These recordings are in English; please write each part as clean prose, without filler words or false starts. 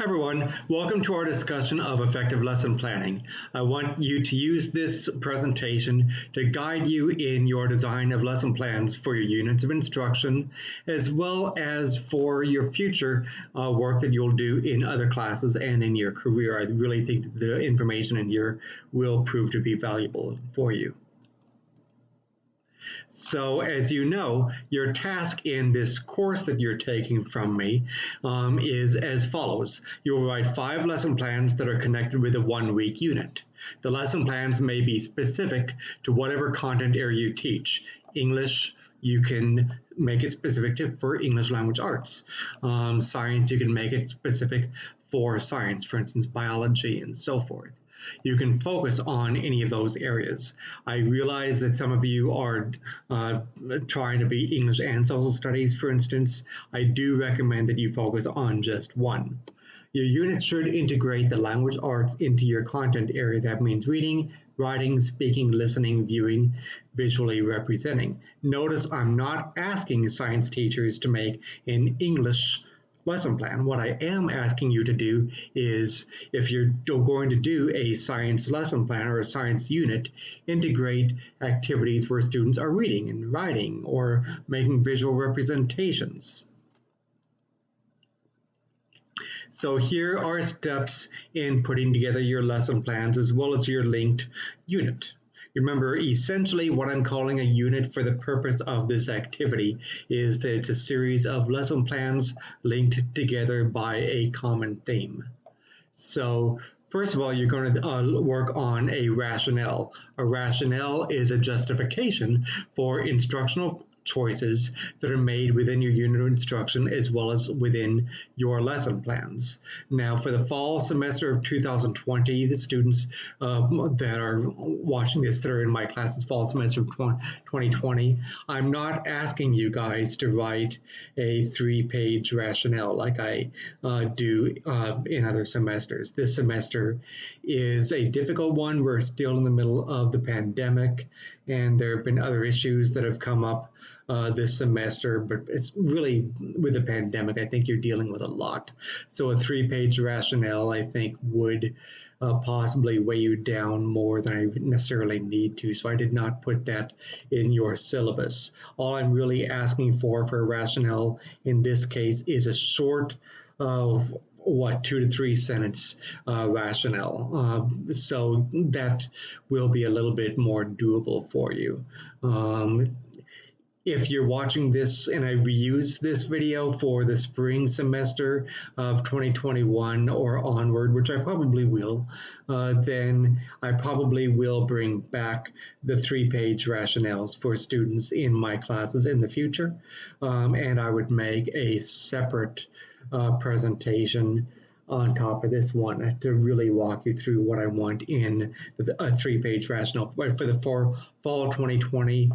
Everyone, welcome to our discussion of effective lesson planning. I want you to use this presentation to guide you in your design of lesson plans for your units of instruction, as well as for your future work that you'll do in other classes and in your career. I really think that the information in here will prove to be valuable for you. So as you know, your task in this course that you're taking from me is as follows. You'll write 5 lesson plans that are connected with a 1-week unit. The lesson plans may be specific to whatever content area you teach. English, you can make it specific for English language arts. Science, you can make it specific for science, for instance, biology and so forth. You can focus on any of those areas. I realize that some of you are trying to be English and social studies, for instance. I do recommend that you focus on just one. Your unit should integrate the language arts into your content area. That means reading, writing, speaking, listening, viewing, visually representing. Notice I'm not asking science teachers to make an English lesson plan. What I am asking you to do is, if you're going to do a science lesson plan or a science unit, integrate activities where students are reading and writing or making visual representations. So here are steps in putting together your lesson plans as well as your linked unit. Remember, essentially what I'm calling a unit for the purpose of this activity is that it's a series of lesson plans linked together by a common theme. So first of all, you're going to work on a rationale. A rationale is a justification for instructional choices that are made within your unit of instruction as well as within your lesson plans. Now, for the fall semester of 2020, the students that are watching this that are in my classes fall semester of 2020, I'm not asking you guys to write a 3-page rationale like I do in other semesters. This semester is a difficult one. We're still in the middle of the pandemic, and there have been other issues that have come up this semester, but it's really, with the pandemic, I think you're dealing with a lot. So a 3-page rationale, I think, would possibly weigh you down more than I necessarily need to. So I did not put that in your syllabus. All I'm really asking for a rationale in this case is a short, 2 to 3 sentence rationale. So that will be a little bit more doable for you. If you're watching this and I reuse this video for the spring semester of 2021 or onward, which I probably will, then I probably will bring back the 3-page rationales for students in my classes in the future. And I would make a separate presentation on top of this one to really walk you through what I want in a 3-page rationale. But for the fall 2020,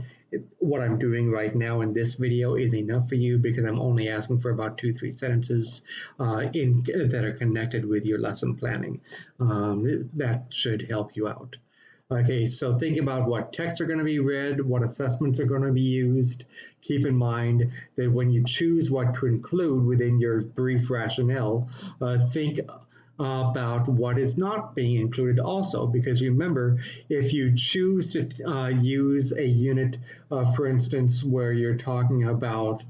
what I'm doing right now in this video is enough for you because I'm only asking for about 2-3 sentences that are connected with your lesson planning. That should help you out. Okay, so think about what texts are going to be read, what assessments are going to be used. Keep in mind that when you choose what to include within your brief rationale, think about what is not being included also, because remember, if you choose to use a unit, for instance, where you're talking about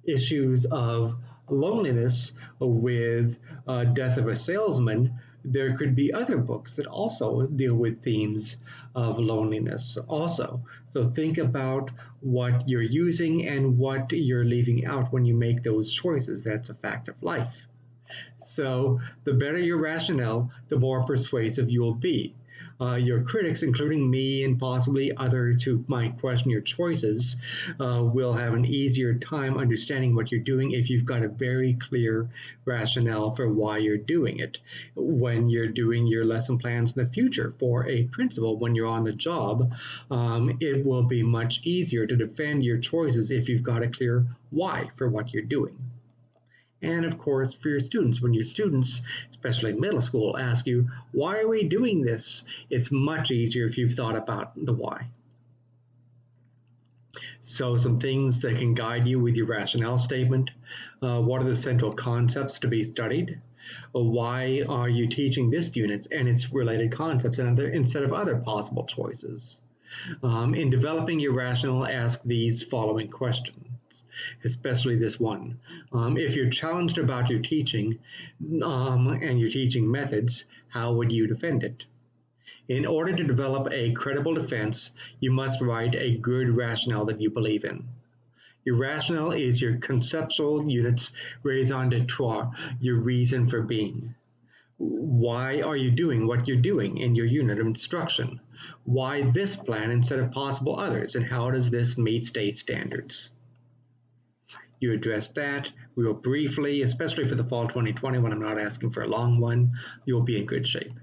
issues of loneliness with Death of a Salesman, there could be other books that also deal with themes of loneliness also. So think about what you're using and what you're leaving out when you make those choices. That's a fact of life. So the better your rationale, the more persuasive you'll be. Your critics, including me and possibly others who might question your choices, will have an easier time understanding what you're doing if you've got a very clear rationale for why you're doing it. When you're doing your lesson plans in the future for a principal, when you're on the job, it will be much easier to defend your choices if you've got a clear why for what you're doing. And of course, for your students, when your students, especially middle school, ask you, why are we doing this? It's much easier if you've thought about the why. So some things that can guide you with your rationale statement. What are the central concepts to be studied? Why are you teaching this unit and its related concepts instead of other possible choices? In developing your rationale, ask these following questions, especially this one. If you're challenged about your teaching and your teaching methods, how would you defend it? In order to develop a credible defense, you must write a good rationale that you believe in. Your rationale is your conceptual unit's raison d'etre, your reason for being. Why are you doing what you're doing in your unit of instruction? Why this plan instead of possible others, and how does this meet state standards? You address that real briefly, especially for the fall 2020 when I'm not asking for a long one, you'll be in good shape.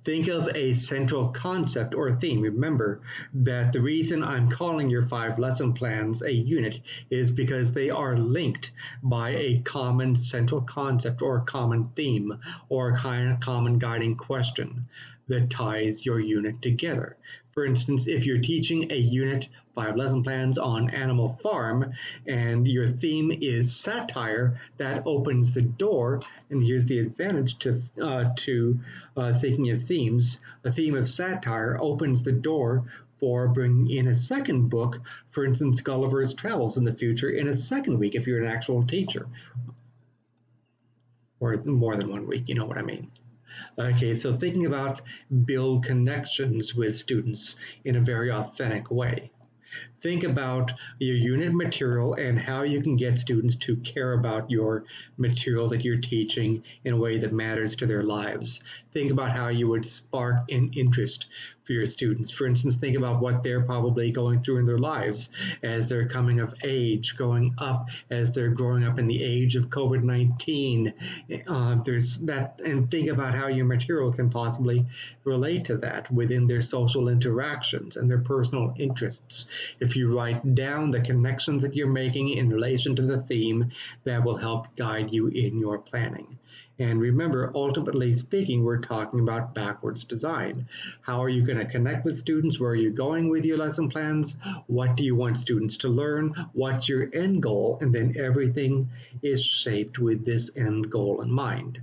Think of a central concept or theme. Remember that the reason I'm calling your 5 lesson plans a unit is because they are linked by a common central concept or a common theme or a common guiding question that ties your unit together. For instance, if you're teaching a unit, 5 lesson plans on Animal Farm, and your theme is satire, that opens the door, and here's the advantage to thinking of themes. A theme of satire opens the door for bringing in a second book, for instance, Gulliver's Travels in the future, in a second week if you're an actual teacher. Or more than 1 week, you know what I mean. Okay, so thinking about build connections with students in a very authentic way. Think about your unit material and how you can get students to care about your material that you're teaching in a way that matters to their lives. Think about how you would spark an interest for your students. For instance, think about what they're probably going through in their lives as they're coming of age, growing up, as they're growing up in the age of COVID-19. There's that, and think about how your material can possibly relate to that within their social interactions and their personal interests. If you write down the connections that you're making in relation to the theme, that will help guide you in your planning. And remember, ultimately speaking, we're talking about backwards design. How are you going to connect with students? Where are you going with your lesson plans? What do you want students to learn? What's your end goal? And then everything is shaped with this end goal in mind.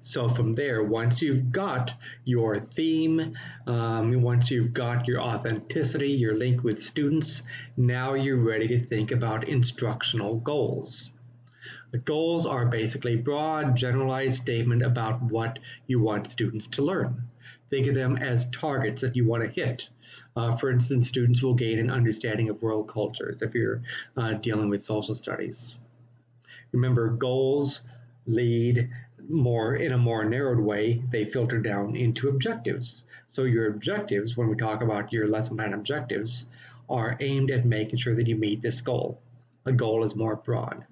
So from there, once you've got your theme, once you've got your authenticity, your link with students, now you're ready to think about instructional goals. The goals are basically broad, generalized statement about what you want students to learn. Think of them as targets that you want to hit. For instance, students will gain an understanding of world cultures if you're dealing with social studies. Remember, goals lead in a more narrowed way, they filter down into objectives. So your objectives, when we talk about your lesson plan objectives, are aimed at making sure that you meet this goal. A goal is more broad.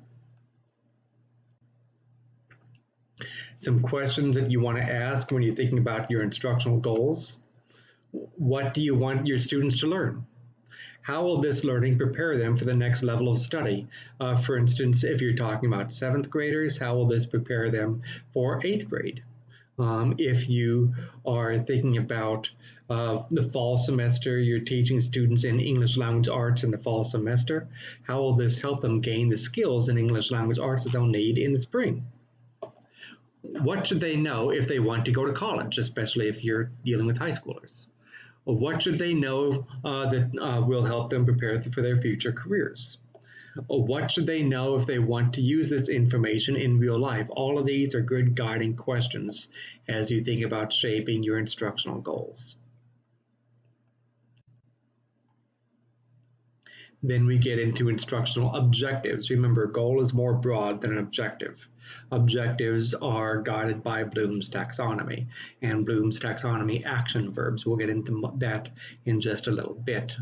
Some questions that you want to ask when you're thinking about your instructional goals. What do you want your students to learn? How will this learning prepare them for the next level of study? For instance, if you're talking about 7th graders, how will this prepare them for 8th grade? If you are thinking about the fall semester, you're teaching students in English language arts in the fall semester, how will this help them gain the skills in English language arts that they'll need in the spring? What should they know if they want to go to college, especially if you're dealing with high schoolers? What should they know that will help them prepare for their future careers? What should they know if they want to use this information in real life? All of these are good guiding questions as you think about shaping your instructional goals. Then we get into instructional objectives. Remember, goal is more broad than an objective. Objectives are guided by Bloom's taxonomy and Bloom's taxonomy action verbs. We'll get into that in just a little bit.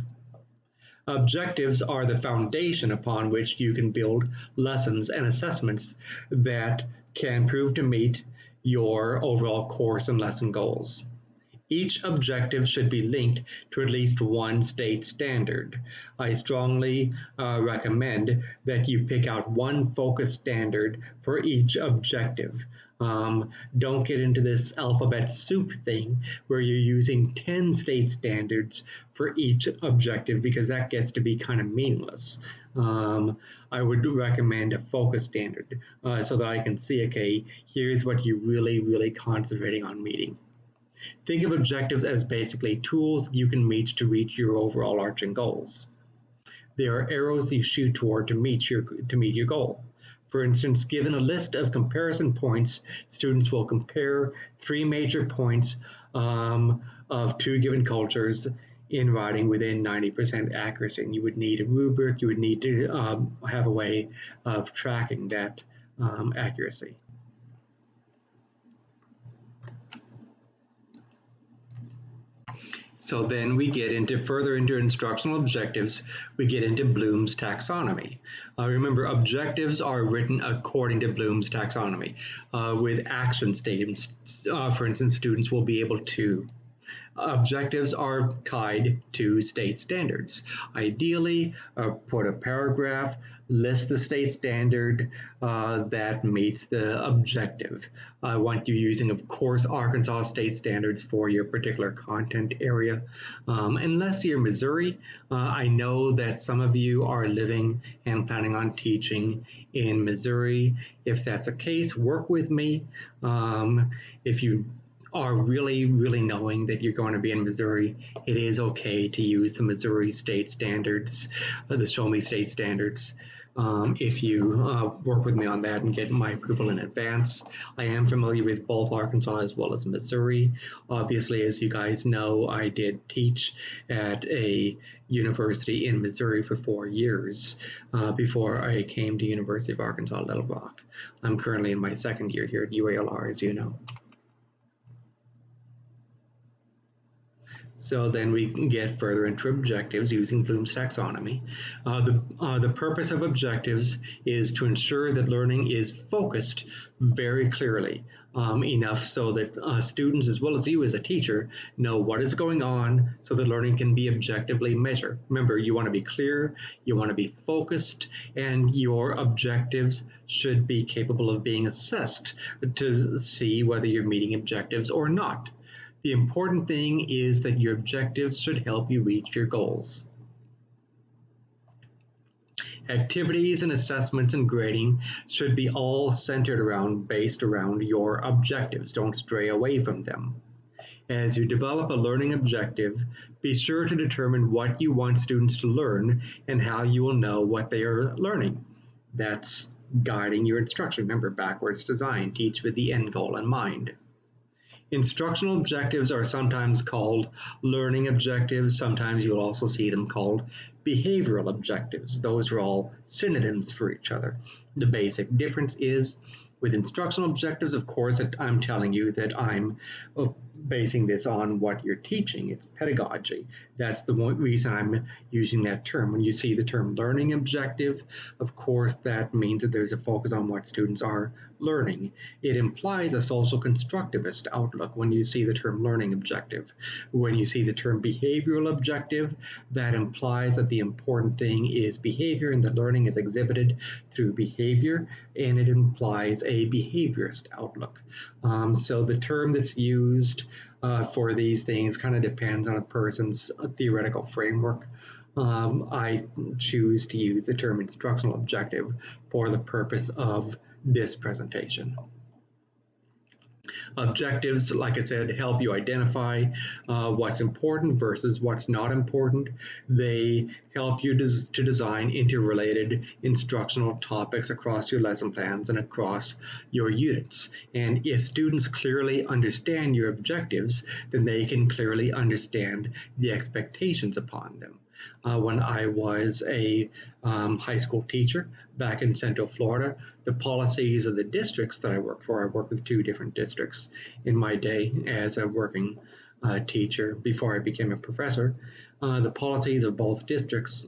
Objectives are the foundation upon which you can build lessons and assessments that can prove to meet your overall course and lesson goals. Each objective should be linked to at least one state standard. I strongly recommend that you pick out one focus standard for each objective. Don't get into this alphabet soup thing where you're using 10 state standards for each objective, because that gets to be kind of meaningless. I would recommend a focus standard so that I can see, okay, here's what you're really concentrating on meeting. Think of objectives as basically tools you can meet to reach your overall arching goals. They are arrows you shoot toward to meet your goal. For instance, given a list of comparison points, students will compare 3 major points of 2 given cultures in writing within 90% accuracy. And you would need a rubric, you would need to have a way of tracking that accuracy. So then we get further into instructional objectives, we get into Bloom's taxonomy. Remember, objectives are written according to Bloom's taxonomy with action statements. For instance, students will be able to objectives are tied to state standards. Ideally, put a paragraph, list the state standard that meets the objective. I want you using, of course, Arkansas state standards for your particular content area. Unless you're Missouri, I know that some of you are living and planning on teaching in Missouri. If that's the case, work with me. If you are really knowing that you're going to be in Missouri, it is okay to use the Missouri state standards, the Show Me state standards. If you work with me on that and get my approval in advance. I am familiar with both Arkansas as well as Missouri. Obviously, as you guys know, I did teach at a university in Missouri for 4 years before I came to University of Arkansas Little Rock. I'm currently in my 2nd year here at UALR, as you know. So then we can get further into objectives using Bloom's taxonomy. The purpose of objectives is to ensure that learning is focused very clearly, enough so that students, as well as you as a teacher, know what is going on so that learning can be objectively measured. Remember, you want to be clear, you want to be focused, and your objectives should be capable of being assessed to see whether you're meeting objectives or not. The important thing is that your objectives should help you reach your goals. Activities and assessments and grading should be all based around your objectives. Don't stray away from them. As you develop a learning objective, be sure to determine what you want students to learn and how you will know what they are learning. That's guiding your instruction. Remember, backwards design, teach with the end goal in mind. Instructional objectives are sometimes called learning objectives. Sometimes you'll also see them called behavioral objectives. Those are all synonyms for each other. The basic difference is with instructional objectives, of course, I'm telling you that I'm basing this on what you're teaching. It's pedagogy. That's the reason I'm using that term. When you see the term learning objective, of course, that means that there's a focus on what students are learning. It implies a social constructivist outlook when you see the term learning objective. When you see the term behavioral objective, that implies that the important thing is behavior and that learning is exhibited through behavior, and it implies a behaviorist outlook. So the term that's used for these things kind of depends on a person's theoretical framework. I choose to use the term instructional objective for the purpose of this presentation. Objectives, like I said, help you identify what's important versus what's not important. They help you to design interrelated instructional topics across your lesson plans and across your units. And if students clearly understand your objectives, then they can clearly understand the expectations upon them. When I was a high school teacher back in Central Florida, the policies of the districts that I worked for, I worked with 2 different districts in my day as a working teacher before I became a professor. The policies of both districts,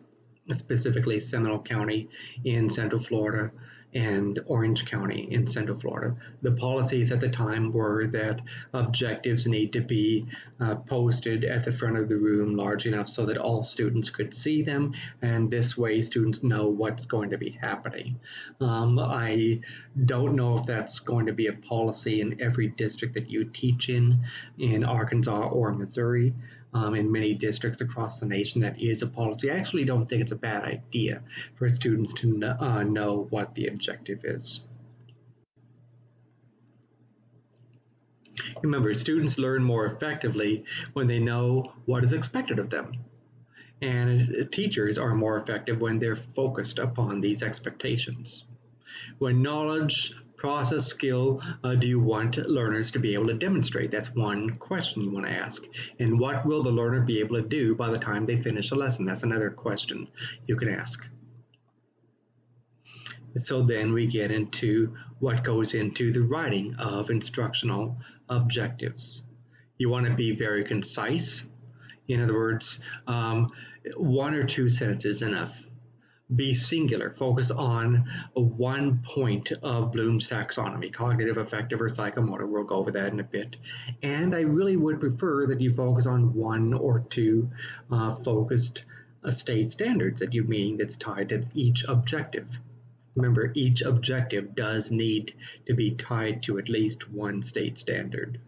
specifically Seminole County in Central Florida and Orange County in Central Florida. The policies at the time were that objectives need to be posted at the front of the room large enough so that all students could see them, and this way students know what's going to be happening. I don't know if that's going to be a policy in every district that you teach in Arkansas or Missouri. In many districts across the nation, that is a policy. I actually don't think it's a bad idea for students to know what the objective is. Remember, students learn more effectively when they know what is expected of them. And teachers are more effective when they're focused upon these expectations. When knowledge, process, skill do you want learners to be able to demonstrate? That's one question you want to ask. And what will the learner be able to do by the time they finish the lesson? That's another question you can ask. So then we get into what goes into the writing of instructional objectives. You want to be very concise. In other words, one or two sentences enough. Be singular. Focus on one point of Bloom's taxonomy, cognitive, affective, or psychomotor. We'll go over that in a bit. And I really would prefer that you focus on one or two focused state standards that you mean that's tied to each objective. Remember, each objective does need to be tied to at least one state standard.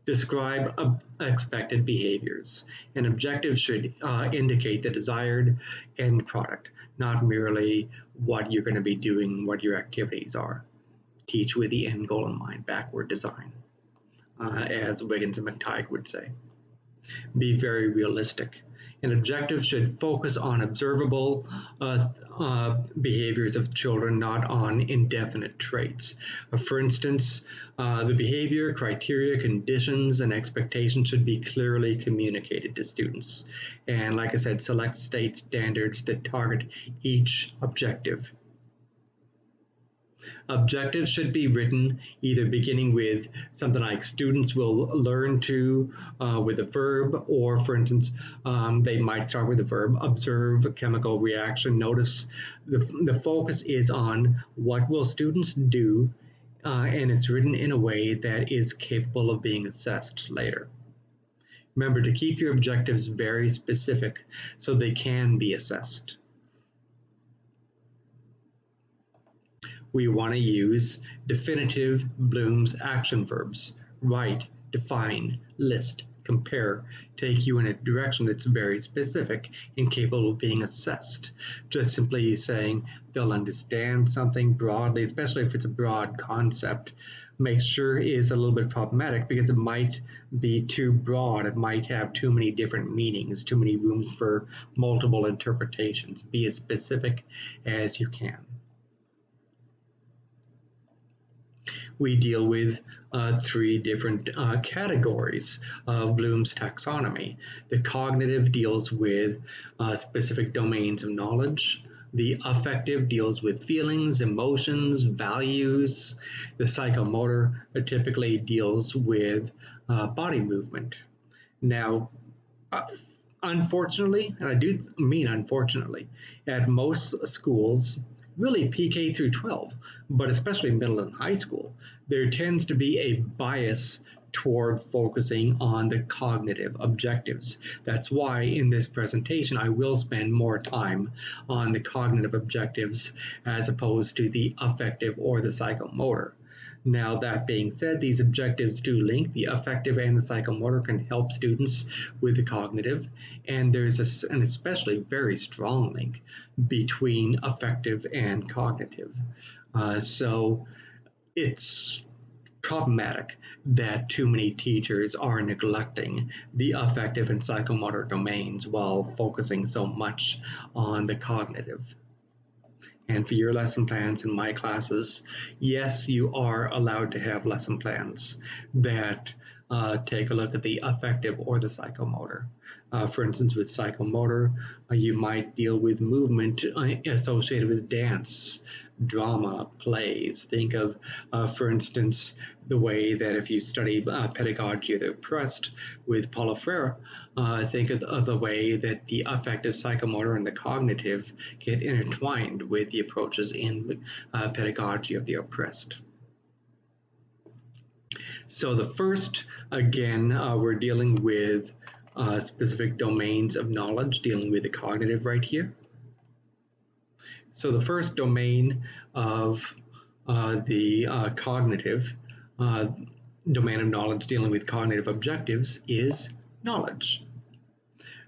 Describe expected behaviors. An objective should indicate the desired end product, not merely what you're going to be doing, what your activities are. Teach with the end goal in mind, backward design, as Wiggins and McTighe would say. Be very realistic. An objective should focus on observable behaviors of children, not on indefinite traits. For instance, the behavior, criteria, conditions, and expectations should be clearly communicated to students. And like I said, select state standards that target each objective. Objectives should be written either beginning with something like students will learn to with a verb, or for instance, they might start with the verb observe a chemical reaction. Notice the focus is on what will students do, and it's written in a way that is capable of being assessed later. Remember to keep your objectives very specific so they can be assessed. We want to use definitive Bloom's action verbs. Write, define, list, compare, take you in a direction that's very specific and capable of being assessed. Just simply saying they'll understand something broadly, especially if it's a broad concept, make sure is a little bit problematic because it might be too broad. It might have too many different meanings, too many rooms for multiple interpretations. Be as specific as you can. We deal with three different categories of Bloom's taxonomy. The cognitive deals with specific domains of knowledge. The affective deals with feelings, emotions, values. The psychomotor typically deals with body movement. Now, unfortunately, and I do mean unfortunately, at most schools, really PK through 12, but especially middle and high school, there tends to be a bias toward focusing on the cognitive objectives. That's why in this presentation, I will spend more time on the cognitive objectives as opposed to the affective or the psychomotor. Now, that being said, these objectives do link. The affective and the psychomotor can help students with the cognitive, and there's an especially very strong link between affective and cognitive. So it's problematic that too many teachers are neglecting the affective and psychomotor domains while focusing so much on the cognitive. And for your lesson plans in my classes, yes, you are allowed to have lesson plans that take a look at the affective or the psychomotor. For instance, with psychomotor, you might deal with movement associated with dance, drama, plays. Think of, for instance, the way that if you study pedagogy of the oppressed with Paulo Freire, think of the way that the affective psychomotor and the cognitive get intertwined with the approaches in pedagogy of the oppressed. So the first, again, we're dealing with specific domains of knowledge, dealing with the cognitive right here. So the first domain of the cognitive domain of knowledge dealing with cognitive objectives is knowledge.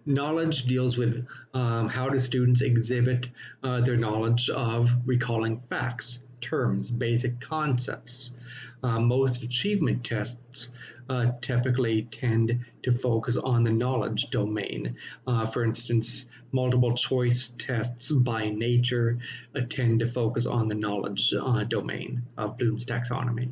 Knowledge deals with how do students exhibit their knowledge of recalling facts, terms, basic concepts. Most achievement tests typically tend to focus on the knowledge domain. For instance, multiple choice tests by nature tend to focus on the knowledge domain of Bloom's taxonomy.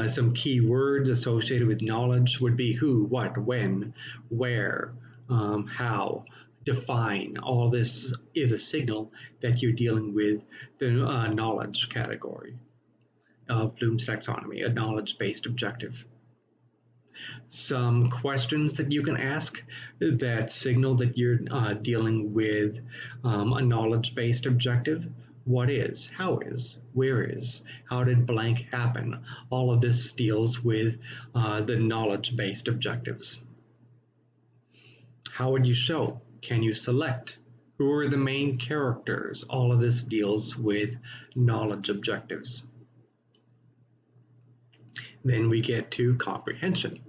Some key words associated with knowledge would be who, what, when, where, how, define. All this is a signal that you're dealing with the knowledge category of Bloom's taxonomy, a knowledge-based objective. Some questions that you can ask that signal that you're dealing with a knowledge-based objective. What is, how is, where is, how did blank happen? All of this deals with the knowledge-based objectives. How would you show? Can you select? Who are the main characters? All of this deals with knowledge objectives. Then we get to comprehension.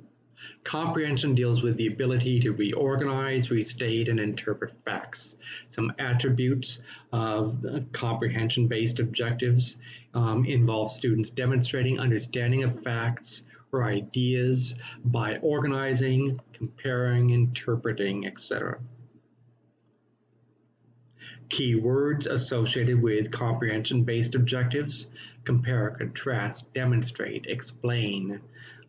Comprehension deals with the ability to reorganize, restate, and interpret facts. Some attributes of comprehension-based objectives involve students demonstrating understanding of facts or ideas by organizing, comparing, interpreting, etc. Key words associated with comprehension-based objectives: compare, contrast, demonstrate, explain,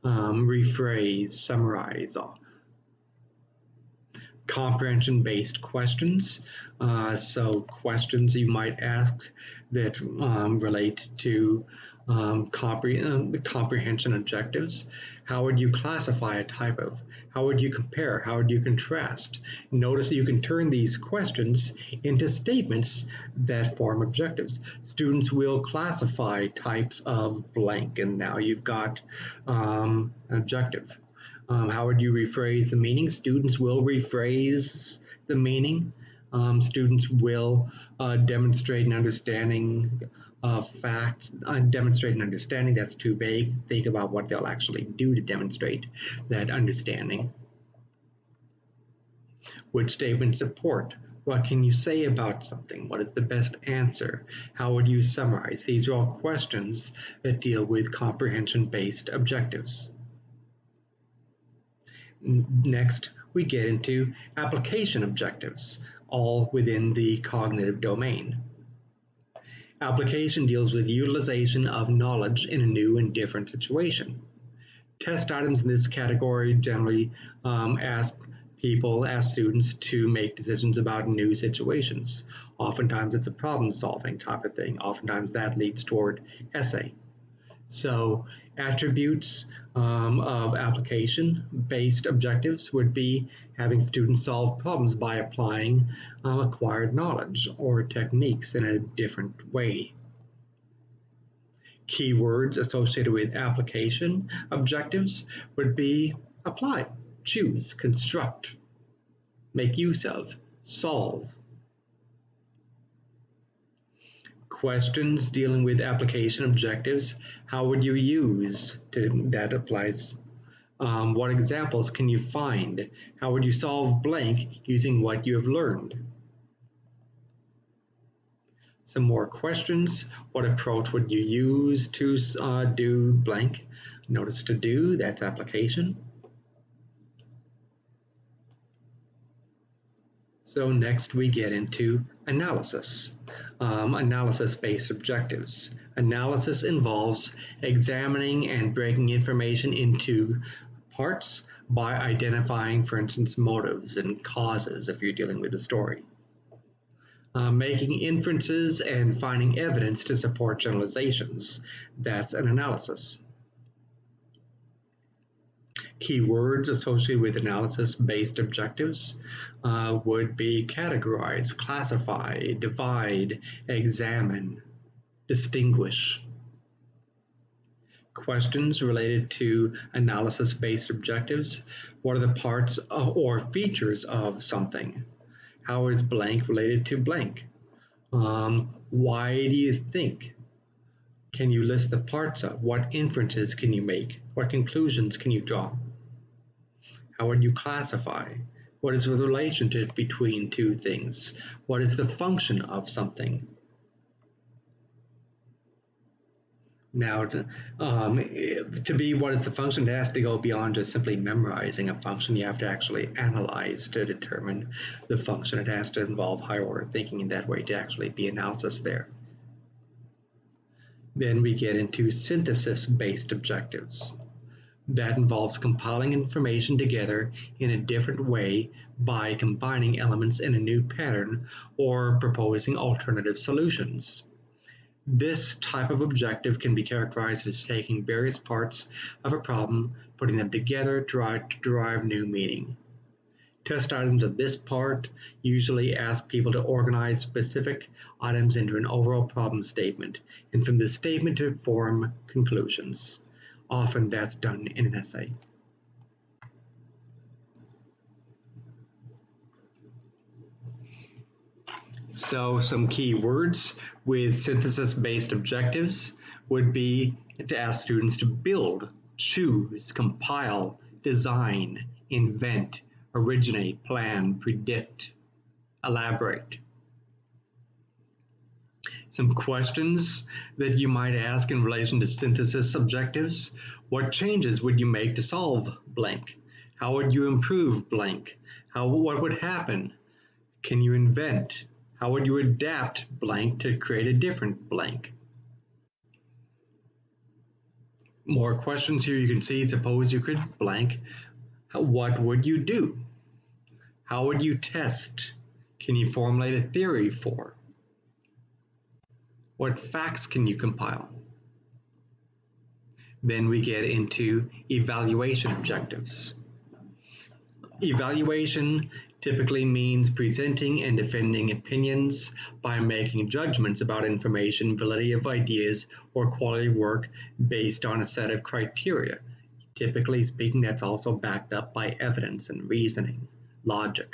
rephrase, summarize. Comprehension-based questions. So questions you might ask that relate to comprehension objectives. How would you classify a type of? How would you compare? How would you contrast? Notice that you can turn these questions into statements that form objectives. Students will classify types of blank, and now you've got an objective. How would you rephrase the meaning? Students will rephrase the meaning. Students will demonstrate an understanding of facts. Demonstrate an understanding, that's too vague. Think about what they'll actually do to demonstrate that understanding. Would statements support? What can you say about something? What is the best answer? How would you summarize? These are all questions that deal with comprehension-based objectives. Next, we get into application objectives, all within the cognitive domain. Application deals with utilization of knowledge in a new and different situation. Test items in this category generally ask students to make decisions about new situations. Oftentimes it's a problem-solving type of thing. Oftentimes that leads toward essay. So attributes of application-based objectives would be having students solve problems by applying acquired knowledge or techniques in a different way. Keywords associated with application objectives would be apply, choose, construct, make use of, solve. Questions dealing with application objectives: how would you use that applies? What examples can you find? How would you solve blank using what you have learned? Some more questions. What approach would you use to do blank? Notice to do, that's application. So next we get into analysis. Analysis-based objectives. Analysis involves examining and breaking information into parts by identifying, for instance, motives and causes if you're dealing with a story. Making inferences and finding evidence to support generalizations. That's an analysis. Keywords associated with analysis-based objectives would be categorize, classify, divide, examine, distinguish. Questions related to analysis-based objectives. What are the parts or features of something? How is blank related to blank? Why do you think? Can you list the parts of? What inferences can you make? What conclusions can you draw? How would you classify? What is the relationship between two things? What is the function of something? Now, to be what is the function, it has to go beyond just simply memorizing a function. You have to actually analyze to determine the function. It has to involve higher order thinking in that way to actually be analysis there. Then we get into synthesis-based objectives. That involves compiling information together in a different way by combining elements in a new pattern or proposing alternative solutions. This type of objective can be characterized as taking various parts of a problem, putting them together to derive new meaning. Test items of this part usually ask people to organize specific items into an overall problem statement, and from this statement to form conclusions. Often that's done in an essay. So some key words with synthesis-based objectives would be to ask students to build, choose, compile, design, invent, originate, plan, predict, elaborate. Some questions that you might ask in relation to synthesis objectives. What changes would you make to solve blank? How would you improve blank? What would happen? Can you invent? How would you adapt blank to create a different blank? More questions here you can see. Suppose you could blank. What would you do? How would you test? Can you formulate a theory for? What facts can you compile? Then we get into evaluation objectives. Evaluation typically means presenting and defending opinions by making judgments about information, validity of ideas, or quality of work based on a set of criteria. Typically speaking, that's also backed up by evidence and reasoning, logic.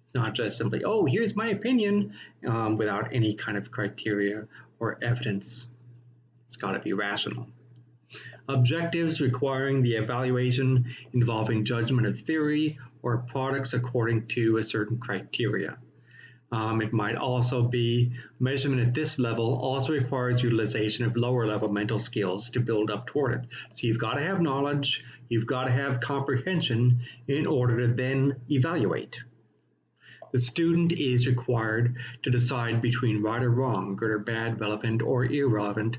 It's not just simply, oh, here's my opinion, without any kind of criteria or evidence. It's got to be rational. Objectives requiring the evaluation involving judgment of theory or products according to a certain criteria. It might also be measurement at this level also requires utilization of lower level mental skills to build up toward it. So you've got to have knowledge, you've got to have comprehension in order to then evaluate. The student is required to decide between right or wrong, good or bad, relevant or irrelevant,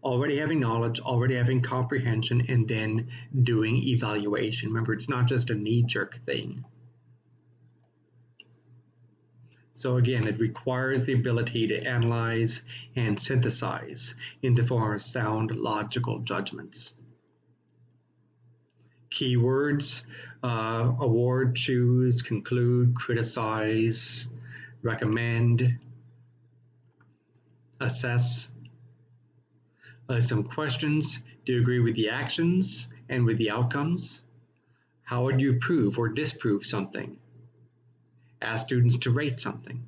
already having knowledge, already having comprehension, and then doing evaluation. Remember, it's not just a knee-jerk thing. So again, it requires the ability to analyze and synthesize in the form of sound, logical judgments. Keywords: award, choose, conclude, criticize, recommend, assess. Some questions: do you agree with the actions and with the outcomes? How would you prove or disprove something? Ask students to rate something.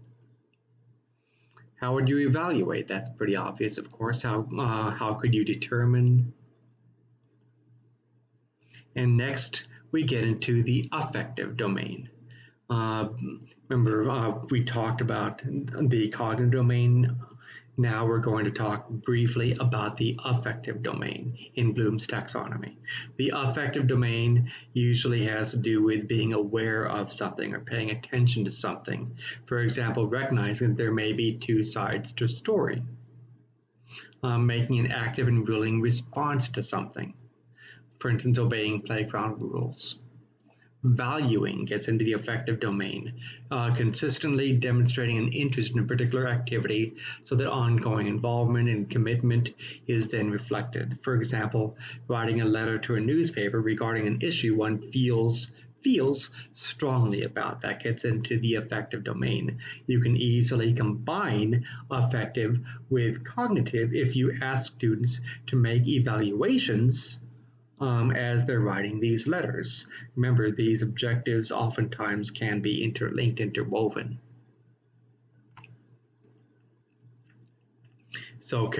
How would you evaluate? That's pretty obvious, of course. How could you determine? And next, we get into the affective domain. Remember, we talked about the cognitive domain. Now we're going to talk briefly about the affective domain in Bloom's taxonomy. The affective domain usually has to do with being aware of something or paying attention to something. For example, recognizing that there may be two sides to a story. Making an active and willing response to something. For instance, obeying playground rules. Valuing gets into the affective domain, consistently demonstrating an interest in a particular activity so that ongoing involvement and commitment is then reflected. For example, writing a letter to a newspaper regarding an issue one feels strongly about. That gets into the affective domain. You can easily combine affective with cognitive if you ask students to make evaluations as they're writing these letters. Remember, these objectives oftentimes can be interlinked, interwoven. So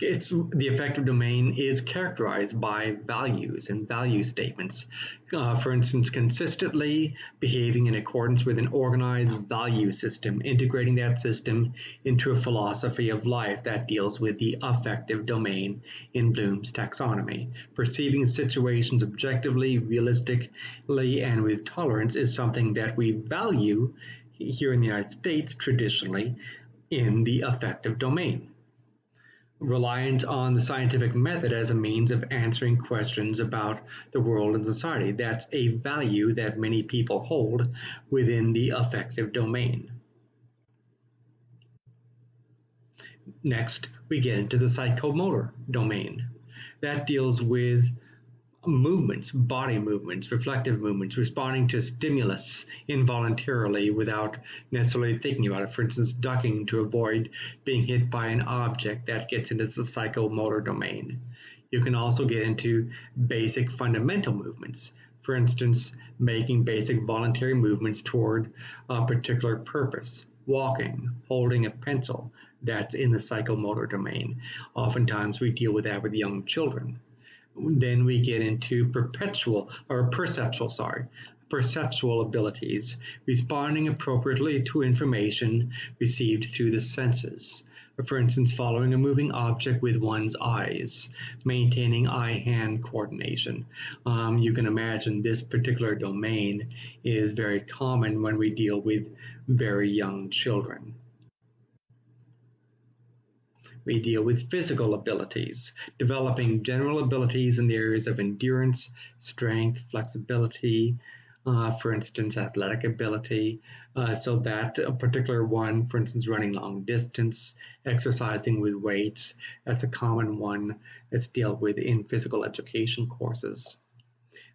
it's the affective domain is characterized by values and value statements. For instance, consistently behaving in accordance with an organized value system, integrating that system into a philosophy of life that deals with the affective domain in Bloom's taxonomy. Perceiving situations objectively, realistically, and with tolerance is something that we value here in the United States traditionally in the affective domain. Reliance on the scientific method as a means of answering questions about the world and society. That's a value that many people hold within the affective domain. Next, we get into the psychomotor domain. That deals with movements, body movements, reflective movements, responding to stimulus involuntarily without necessarily thinking about it. For instance, ducking to avoid being hit by an object. That gets into the psychomotor domain. You can also get into basic fundamental movements. For instance, making basic voluntary movements toward a particular purpose. Walking, holding a pencil. That's in the psychomotor domain. Oftentimes we deal with that with young children. Then we get into perceptual abilities, responding appropriately to information received through the senses. For instance, following a moving object with one's eyes, maintaining eye-hand coordination. You can imagine this particular domain is very common when we deal with very young children. We deal with physical abilities, developing general abilities in the areas of endurance, strength, flexibility, for instance, athletic ability. So that a particular one, for instance, running long distance, exercising with weights, that's a common one that's dealt with in physical education courses.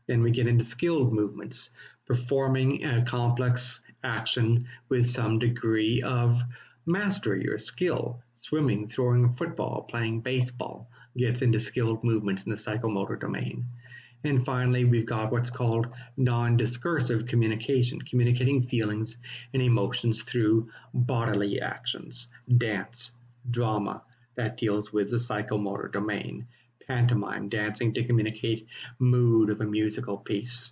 Then we get into skilled movements, performing a complex action with some degree of mastery or skill. Swimming, throwing a football, playing baseball gets into skilled movements in the psychomotor domain. And finally, we've got what's called non-discursive communication, communicating feelings and emotions through bodily actions, dance, drama, that deals with the psychomotor domain, pantomime, dancing to communicate mood of a musical piece,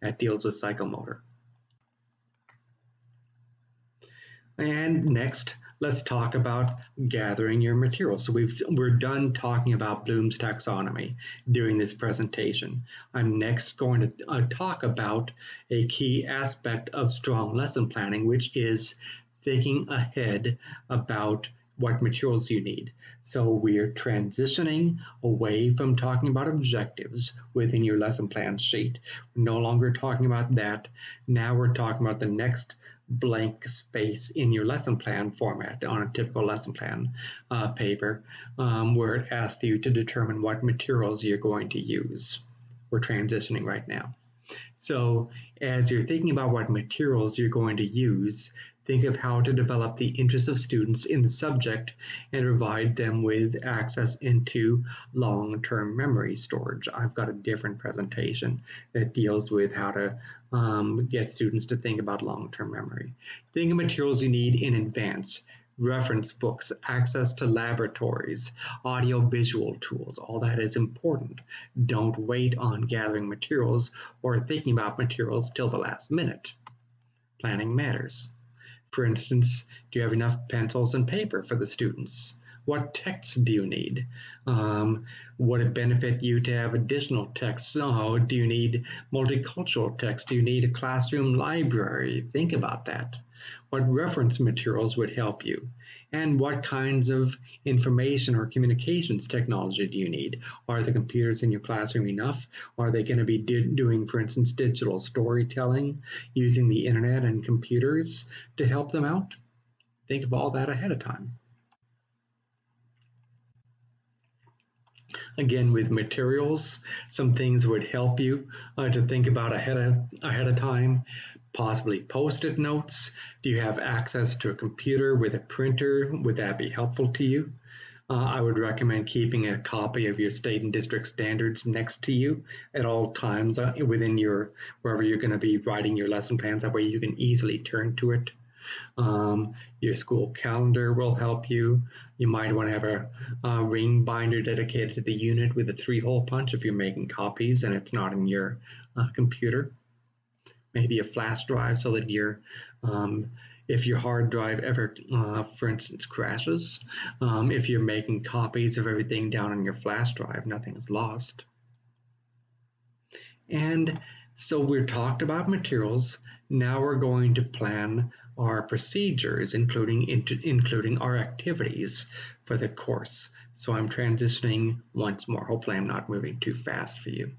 that deals with psychomotor. And next, let's talk about gathering your material. So we're done talking about Bloom's taxonomy during this presentation. I'm next going to talk about a key aspect of strong lesson planning, which is thinking ahead about what materials you need. So we're transitioning away from talking about objectives within your lesson plan sheet. We're no longer talking about that. Now we're talking about the next blank space in your lesson plan format on a typical lesson plan paper, where it asks you to determine what materials you're going to use. We're transitioning right now. So as you're thinking about what materials you're going to use, think of how to develop the interest of students in the subject and provide them with access into long-term memory storage. I've got a different presentation that deals with how to get students to think about long-term memory. Think of materials you need in advance. Reference books, access to laboratories, audio-visual tools, all that is important. Don't wait on gathering materials or thinking about materials till the last minute. Planning matters. For instance, do you have enough pencils and paper for the students? What texts do you need? Would it benefit you to have additional texts? Do you need multicultural text? Do you need a classroom library? Think about that. What reference materials would help you? And what kinds of information or communications technology do you need? Are the computers in your classroom enough? Are they going to be doing, for instance, digital storytelling using the internet and computers to help them out? Think of all that ahead of time. Again, with materials, some things would help you to think about ahead of time. Possibly post-it notes. Do you have access to a computer with a printer? Would that be helpful to you? I would recommend keeping a copy of your state and district standards next to you at all times within wherever you're going to be writing your lesson plans. That way you can easily turn to it. Your school calendar will help you. You might want to have a ring binder dedicated to the unit with a 3-hole punch if you're making copies and it's not in your computer. Maybe a flash drive so that if your hard drive ever, for instance, crashes, if you're making copies of everything down on your flash drive, nothing is lost. And so we're talked about materials. Now we're going to plan our procedures, including our activities for the course. So I'm transitioning once more. Hopefully I'm not moving too fast for you.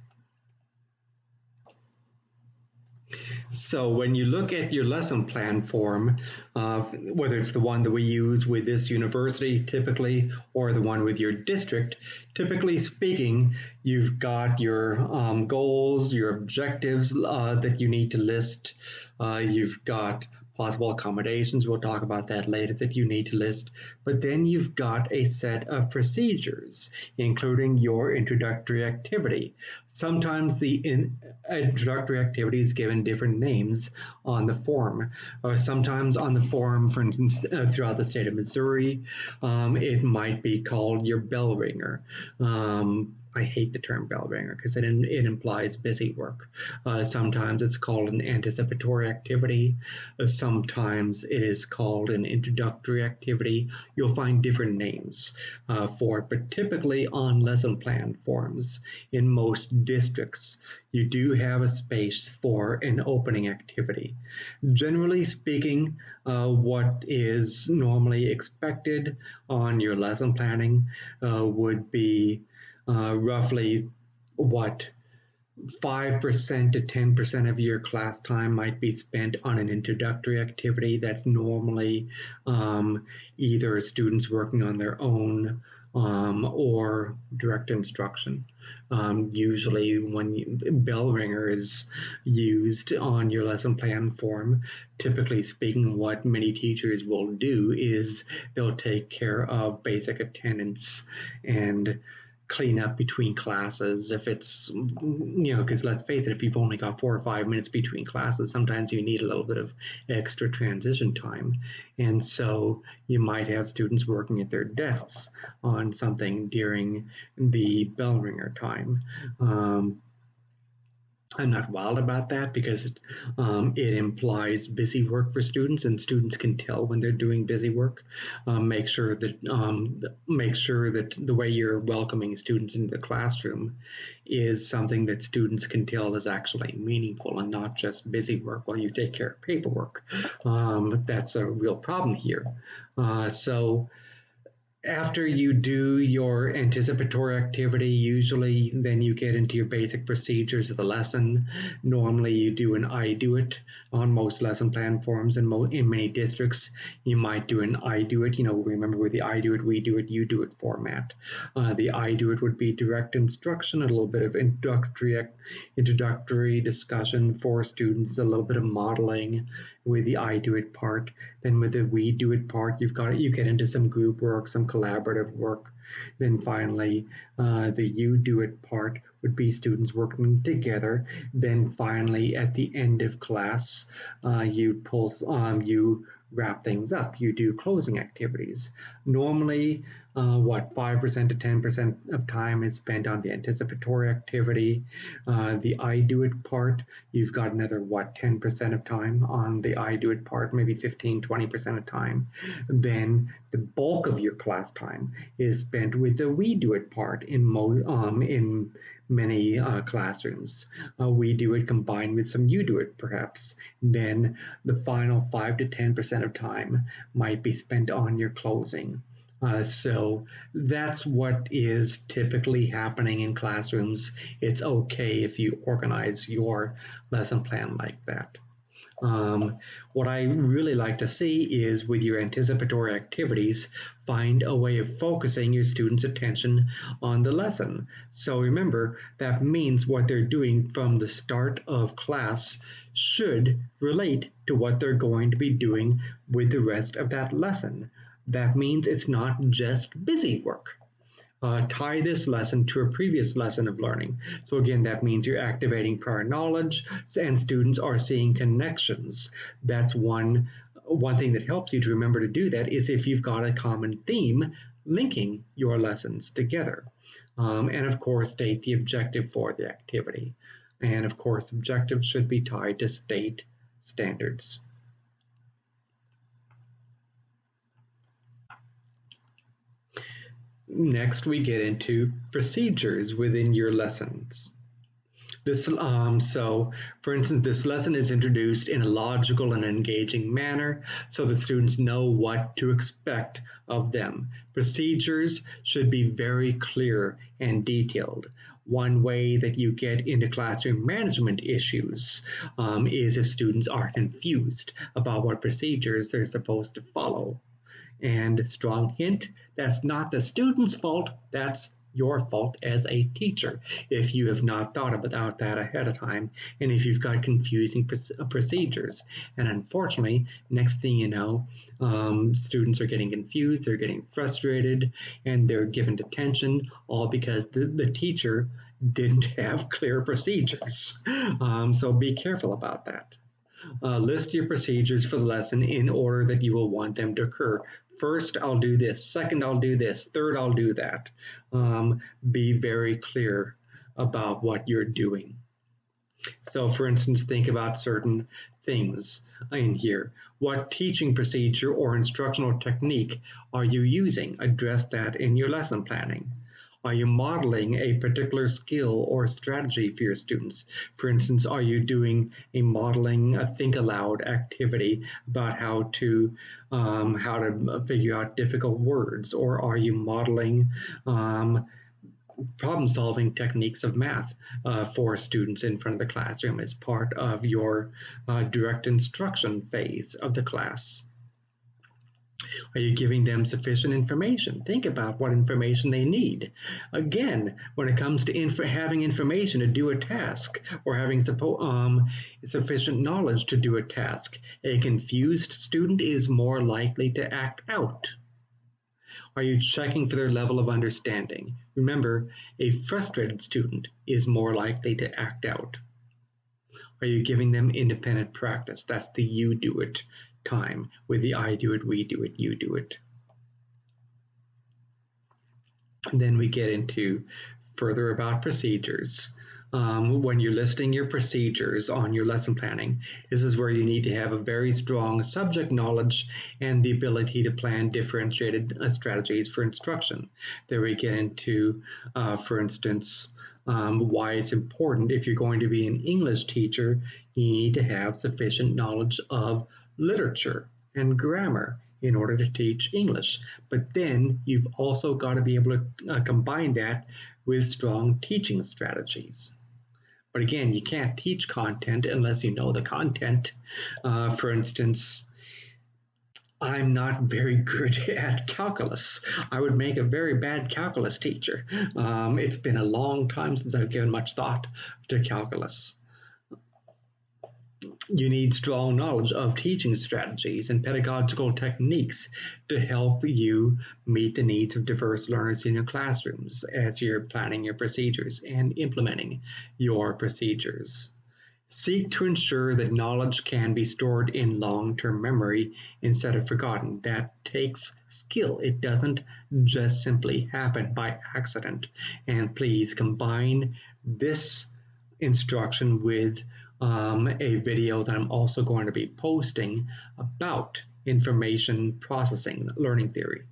So when you look at your lesson plan form, whether it's the one that we use with this university typically, or the one with your district, typically speaking, you've got your goals, your objectives that you need to list. You've got possible accommodations, we'll talk about that later, that you need to list. But then you've got a set of procedures, including your introductory activity. Sometimes the introductory activity is given different names on the form. Sometimes on the form, for instance, throughout the state of Missouri, it might be called your bell ringer. I hate the term bell ringer because it implies busy work. Sometimes it's called an anticipatory activity. Sometimes it is called an introductory activity. You'll find different names for it, but typically on lesson plan forms in most districts, you do have a space for an opening activity. Generally speaking, what is normally expected on your lesson planning would be roughly what 5% to 10% of your class time might be spent on an introductory activity. That's normally either students working on their own or direct instruction. Usually when bell ringer is used on your lesson plan form, typically speaking, what many teachers will do is they'll take care of basic attendance and clean up between classes. If it's, because let's face it, if you've only got 4 or 5 minutes between classes, sometimes you need a little bit of extra transition time. And so you might have students working at their desks on something during the bell ringer time. I'm not wild about that because it implies busy work for students, and students can tell when they're doing busy work. Make sure that the way you're welcoming students into the classroom is something that students can tell is actually meaningful and not just busy work while you take care of paperwork. That's a real problem here. So after you do your anticipatory activity, usually then you get into your basic procedures of the lesson. Normally you do an I do it on most lesson plan forms, and in many districts you might do an I do it. Remember with the I do it, we do it, you do it format. The I do it would be direct instruction, a little bit of introductory discussion for students, a little bit of modeling with the I do it part. Then with the we do it part, you get into some group work, some collaborative work. Then finally, the you do it part would be students working together. Then finally, at the end of class, you wrap things up. You do closing activities. Normally, 5% to 10% of time is spent on the anticipatory activity. The I do it part, you've got another 10% of time on the I do it part, maybe 15, 20% of time. Then the bulk of of your class time is spent with the we do it part in many classrooms. We do it combined with some you do it perhaps. Then the final 5 to 10% of time might be spent on your closing. So that's what is typically happening in classrooms. It's okay if you organize your lesson plan like that. What I really like to see is with your anticipatory activities, find a way of focusing your students' attention on the lesson. So remember, that means what they're doing from the start of class should relate to what they're going to be doing with the rest of that lesson. That means it's not just busy work. Tie this lesson to a previous lesson of learning. So again, that means you're activating prior knowledge and students are seeing connections. That's one thing that helps you to remember to do that is if you've got a common theme linking your lessons together. And of course, state the objective for the activity. And of course, objectives should be tied to state standards. Next, we get into procedures within your lessons. So, for instance, this lesson is introduced in a logical and engaging manner so that students know what to expect of them. Procedures should be very clear and detailed. One way that you get into classroom management issues is if students are confused about what procedures they're supposed to follow. And strong hint, that's not the student's fault, that's your fault as a teacher if you have not thought about that ahead of time and if you've got confusing procedures. And unfortunately, next thing you know, students are getting confused, they're getting frustrated, and they're given detention, all because the teacher didn't have clear procedures. So be careful about that. List your procedures for the lesson in order that you will want them to occur. First, I'll do this. Second, I'll do this. Third, I'll do that. Be very clear about what you're doing. So, for instance, think about certain things in here. What teaching procedure or instructional technique are you using? Address that in your lesson planning. Are you modeling a particular skill or strategy for your students? For instance, are you doing a think aloud activity about how to figure out difficult words, or are you modeling problem solving techniques of math for students in front of the classroom as part of your direct instruction phase of the class? Are you giving them sufficient information? Think about what information they need. Again, when it comes to having information to do a task or having sufficient knowledge to do a task, a confused student is more likely to act out. Are you checking for their level of understanding? Remember, a frustrated student is more likely to act out. Are you giving them independent practice? That's the you do it time with the I do it, we do it, you do it. And then we get into further about procedures. When you're listing your procedures on your lesson planning, this is where you need to have a very strong subject knowledge and the ability to plan differentiated strategies for instruction. There we get into, for instance, why it's important if you're going to be an English teacher, you need to have sufficient knowledge of literature and grammar in order to teach English. But then you've also got to be able to combine that with strong teaching strategies. But again, you can't teach content unless you know the content. For instance, I'm not very good at calculus. I would make a very bad calculus teacher. It's been a long time since I've given much thought to calculus. You need strong knowledge of teaching strategies and pedagogical techniques to help you meet the needs of diverse learners in your classrooms as you're planning your procedures and implementing your procedures. Seek to ensure that knowledge can be stored in long-term memory instead of forgotten. That takes skill. It doesn't just simply happen by accident. And please combine this instruction with a video that I'm also going to be posting about information processing learning theory.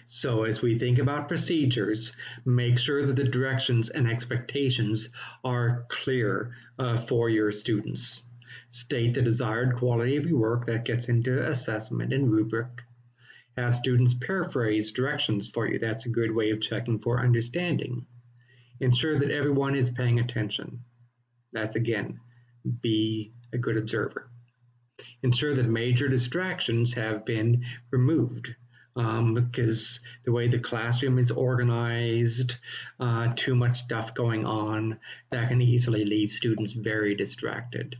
So as we think about procedures, make sure that the directions and expectations are clear for your students. State the desired quality of your work that gets into assessment and rubric. Have students paraphrase directions for you. That's a good way of checking for understanding. Ensure that everyone is paying attention. That's again, be a good observer. Ensure that major distractions have been removed. Because the way the classroom is organized, too much stuff going on, that can easily leave students very distracted.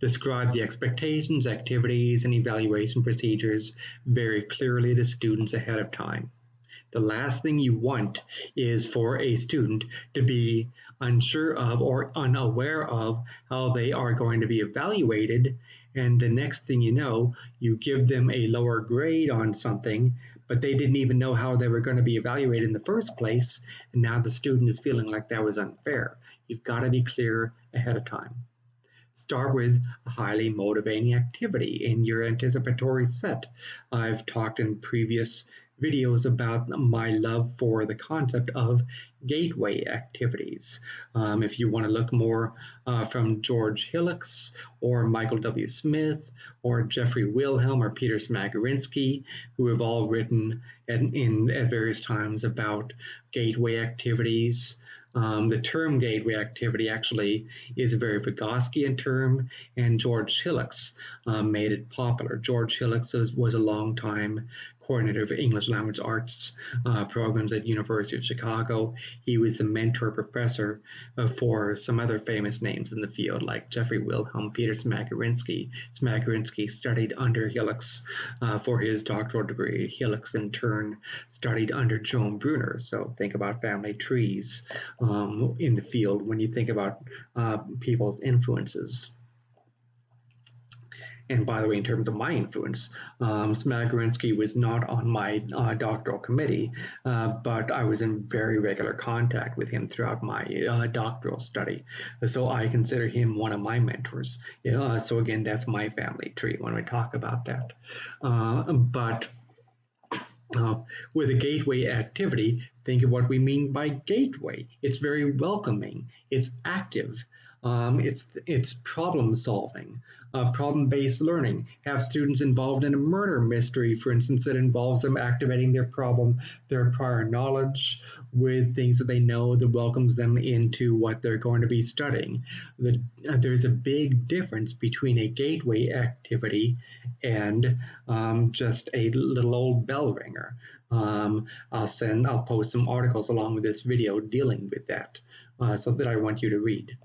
Describe the expectations, activities, and evaluation procedures very clearly to students ahead of time. The last thing you want is for a student to be unsure of or unaware of how they are going to be evaluated, and the next thing you know, you give them a lower grade on something, but they didn't even know how they were going to be evaluated in the first place, and now the student is feeling like that was unfair. You've got to be clear ahead of time. Start with a highly motivating activity in your anticipatory set. I've talked in previous videos about my love for the concept of gateway activities. If you want to look more from George Hillocks or Michael W. Smith or Jeffrey Wilhelm or Peter Smagorinsky, who have all written at various times about gateway activities. The term gateway activity actually is a very Vygotskian term, and George Hillocks made it popular. George Hillocks was a long-time coordinator of English language arts programs at University of Chicago. He was the mentor professor for some other famous names in the field like Jeffrey Wilhelm, Peter Smagorinsky. Smagorinsky studied under Hillocks for his doctoral degree. Hillocks in turn studied under Joan Brunner. So think about family trees in the field when you think about people's influences. And by the way, in terms of my influence, Smagorinsky was not on my doctoral committee, but I was in very regular contact with him throughout my doctoral study. So I consider him one of my mentors. So again, that's my family tree when we talk about that. But with a gateway activity, think of what we mean by gateway. It's very welcoming. It's active. It's problem solving, problem-based learning. Have students involved in a murder mystery, for instance, that involves them activating their prior knowledge with things that they know that welcomes them into what they're going to be studying. There's a big difference between a gateway activity and just a little old bell ringer. I'll post some articles along with this video dealing with that, so that I want you to read.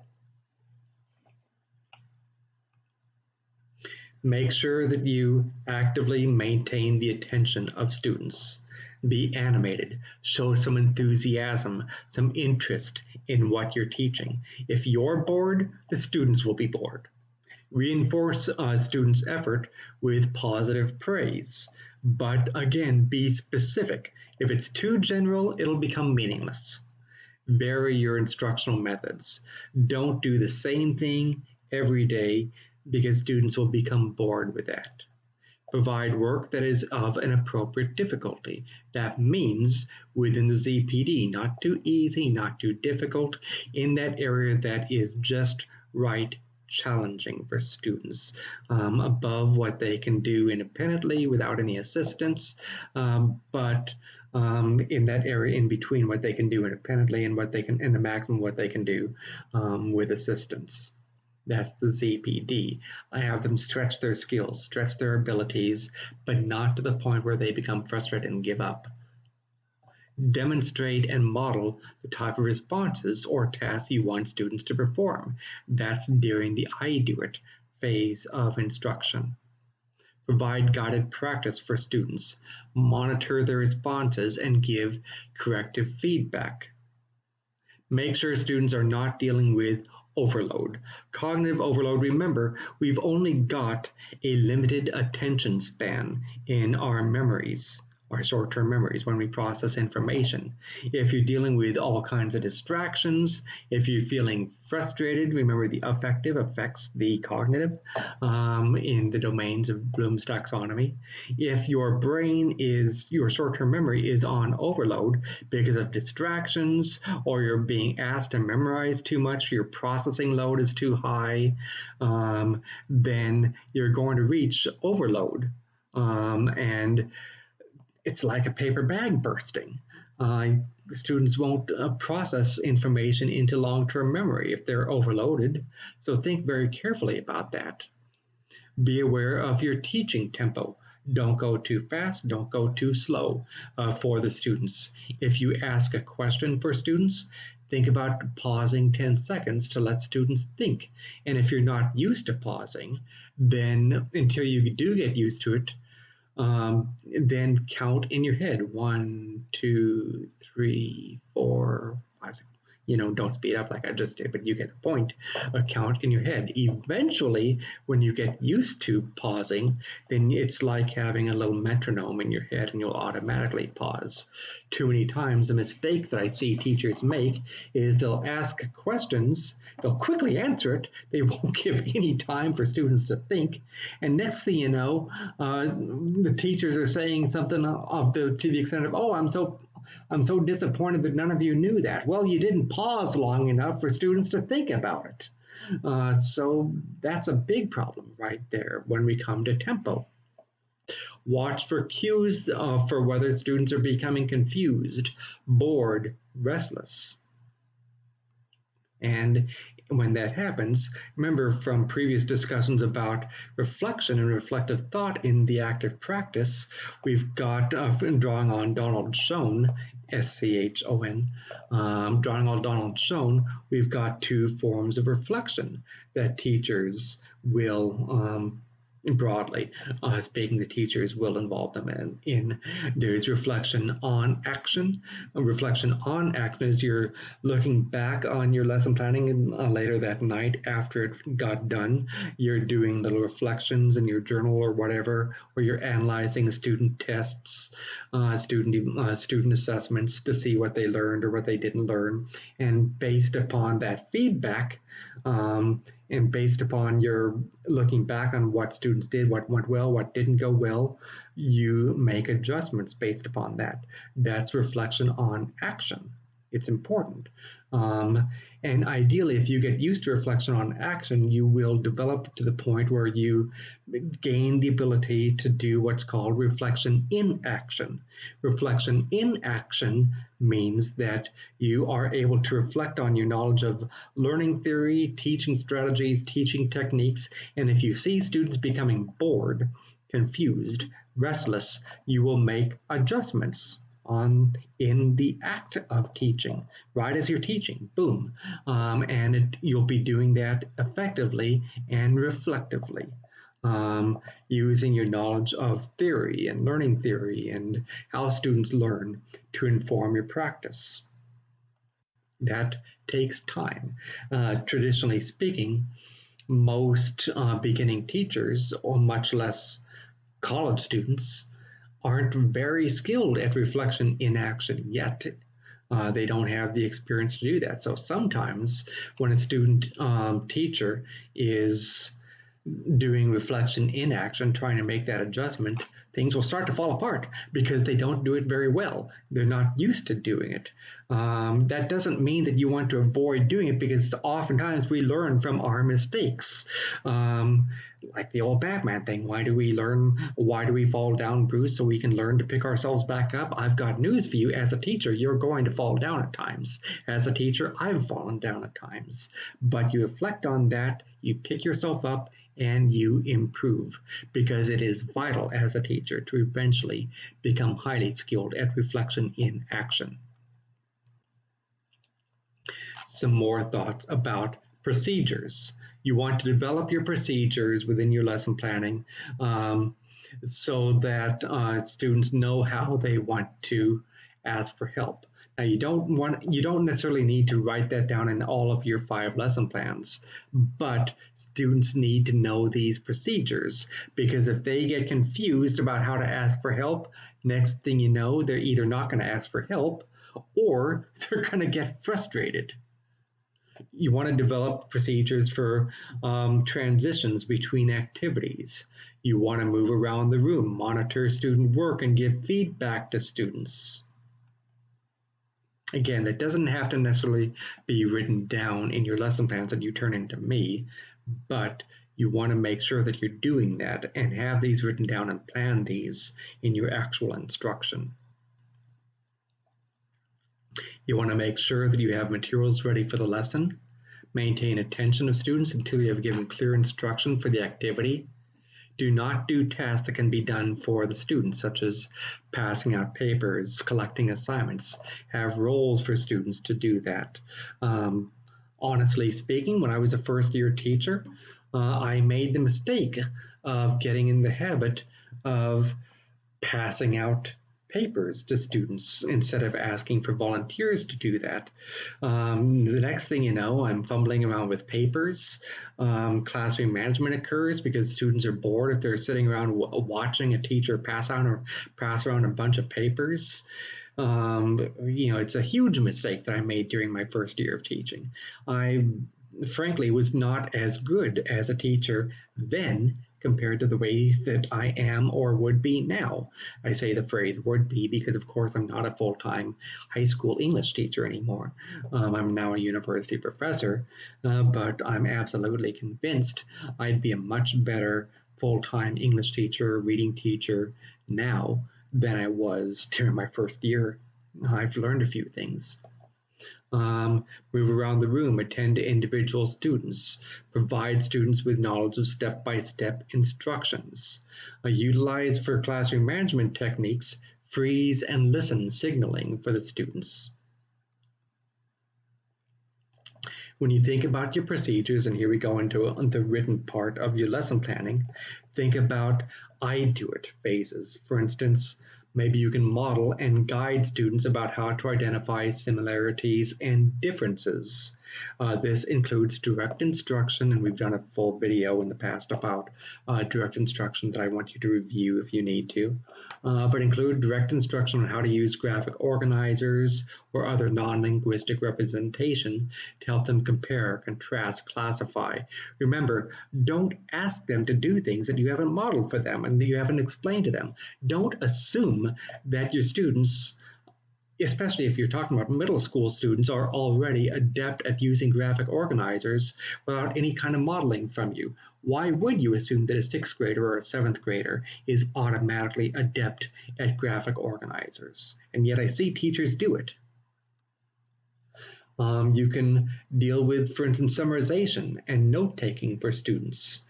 Make sure that you actively maintain the attention of students. Be animated, show some enthusiasm, some interest in what you're teaching. If you're bored, the students will be bored. Reinforce students' effort with positive praise. But again, be specific. If it's too general, it'll become meaningless. Vary your instructional methods. Don't do the same thing every day because students will become bored with that. Provide work that is of an appropriate difficulty. That means within the ZPD, not too easy, not too difficult, in that area that is just right, challenging for students, above what they can do independently without any assistance, but in that area in between what they can do independently and the maximum what they can do with assistance. That's the ZPD. I have them stretch their skills, stretch their abilities, but not to the point where they become frustrated and give up. Demonstrate and model the type of responses or tasks you want students to perform. That's during the I do it phase of instruction. Provide guided practice for students. Monitor their responses and give corrective feedback. Make sure students are not dealing with overload. Cognitive overload, remember, we've only got a limited attention span in our memories our short-term memories when we process information. If you're dealing with all kinds of distractions, if you're feeling frustrated, remember the affective affects the cognitive in the domains of Bloom's taxonomy. If your your short-term memory is on overload because of distractions, or you're being asked to memorize too much, your processing load is too high, then you're going to reach overload. And it's like a paper bag bursting. Students won't process information into long-term memory if they're overloaded. So think very carefully about that. Be aware of your teaching tempo. Don't go too fast, don't go too slow for the students. If you ask a question for students, think about pausing 10 seconds to let students think. And if you're not used to pausing, then until you do get used to it, then count in your head 1, 2, 3, 4, 5, 6. Don't speed up like I just did, but you get the point. Count in your head. Eventually, when you get used to pausing, then it's like having a little metronome in your head and you'll automatically pause. Too many times, the mistake that I see teachers make is they'll ask questions, they'll quickly answer it, they won't give any time for students to think, and next thing you know, the teachers are saying something to the extent of, oh, I'm so disappointed that none of you knew that. Well, you didn't pause long enough for students to think about it. So that's a big problem right there when we come to tempo. Watch for cues for whether students are becoming confused, bored, restless. And when that happens, remember from previous discussions about reflection and reflective thought in the active practice, we've got, drawing on Donald Schoen, S-C-H-O-N, drawing on Donald Schoen, we've got two forms of reflection that teachers will broadly speaking, the teachers will involve them in. There's reflection on action. Reflection on action is you're looking back on your lesson planning later that night after it got done. You're doing little reflections in your journal or whatever, or you're analyzing student tests, student assessments to see what they learned or what they didn't learn. And based upon that feedback, and based upon your looking back on what students did, what went well, what didn't go well, you make adjustments based upon that. That's reflection on action. It's important. And ideally, if you get used to reflection on action, you will develop to the point where you gain the ability to do what's called reflection in action. Reflection in action means that you are able to reflect on your knowledge of learning theory, teaching strategies, teaching techniques, and if you see students becoming bored, confused, restless, you will make adjustments in the act of teaching, right as you're teaching, boom. You'll be doing that effectively and reflectively, using your knowledge of theory and learning theory and how students learn to inform your practice. That takes time. Traditionally speaking, most beginning teachers, or much less college students, aren't very skilled at reflection in action yet. They don't have the experience to do that. So sometimes when a student teacher is doing reflection in action, trying to make that adjustment, things will start to fall apart because they don't do it very well. They're not used to doing it. That doesn't mean that you want to avoid doing it, because oftentimes we learn from our mistakes. Like the old Batman thing, why do we fall down, Bruce, so we can learn to pick ourselves back up? I've got news for you. As a teacher, you're going to fall down at times. As a teacher, I've fallen down at times. But you reflect on that, you pick yourself up, and you improve, because it is vital as a teacher to eventually become highly skilled at reflection in action. Some more thoughts about procedures. You want to develop your procedures within your lesson planning so that students know how they want to ask for help. Now you don't necessarily need to write that down in all of your 5 lesson plans, but students need to know these procedures because if they get confused about how to ask for help, next thing you know, they're either not going to ask for help or they're going to get frustrated. You want to develop procedures for transitions between activities. You want to move around the room, monitor student work, and give feedback to students. Again, it doesn't have to necessarily be written down in your lesson plans that you turn into me, but you want to make sure that you're doing that and have these written down and plan these in your actual instruction. You want to make sure that you have materials ready for the lesson. Maintain attention of students until you have given clear instruction for the activity. Do not do tasks that can be done for the students, such as passing out papers, collecting assignments. Have roles for students to do that. Honestly speaking, when I was a first-year teacher, I made the mistake of getting in the habit of passing out papers to students instead of asking for volunteers to do that. The next thing you know, I'm fumbling around with papers. Classroom management occurs because students are bored if they're sitting around watching a teacher pass around a bunch of papers. It's a huge mistake that I made during my first year of teaching. I frankly was not as good as a teacher then compared to the way that I am or would be now. I say the phrase would be because, of course, I'm not a full-time high school English teacher anymore. I'm now a university professor, but I'm absolutely convinced I'd be a much better full-time English teacher, reading teacher now than I was during my first year. I've learned a few things. Move around the room, attend to individual students, provide students with knowledge of step-by-step instructions, utilize for classroom management techniques, freeze and listen signaling for the students. When you think about your procedures, and here we go into the written part of your lesson planning, think about I do it phases. For instance, maybe you can model and guide students about how to identify similarities and differences. This includes direct instruction, and we've done a full video in the past about direct instruction that I want you to review if you need to. But include direct instruction on how to use graphic organizers or other non-linguistic representation to help them compare, contrast, classify. Remember, don't ask them to do things that you haven't modeled for them and that you haven't explained to them. Don't assume that your students, especially if you're talking about middle school students, are already adept at using graphic organizers without any kind of modeling from you. Why would you assume that a 6th grader or a 7th grader is automatically adept at graphic organizers? And yet I see teachers do it. You can deal with, for instance, summarization and note-taking for students.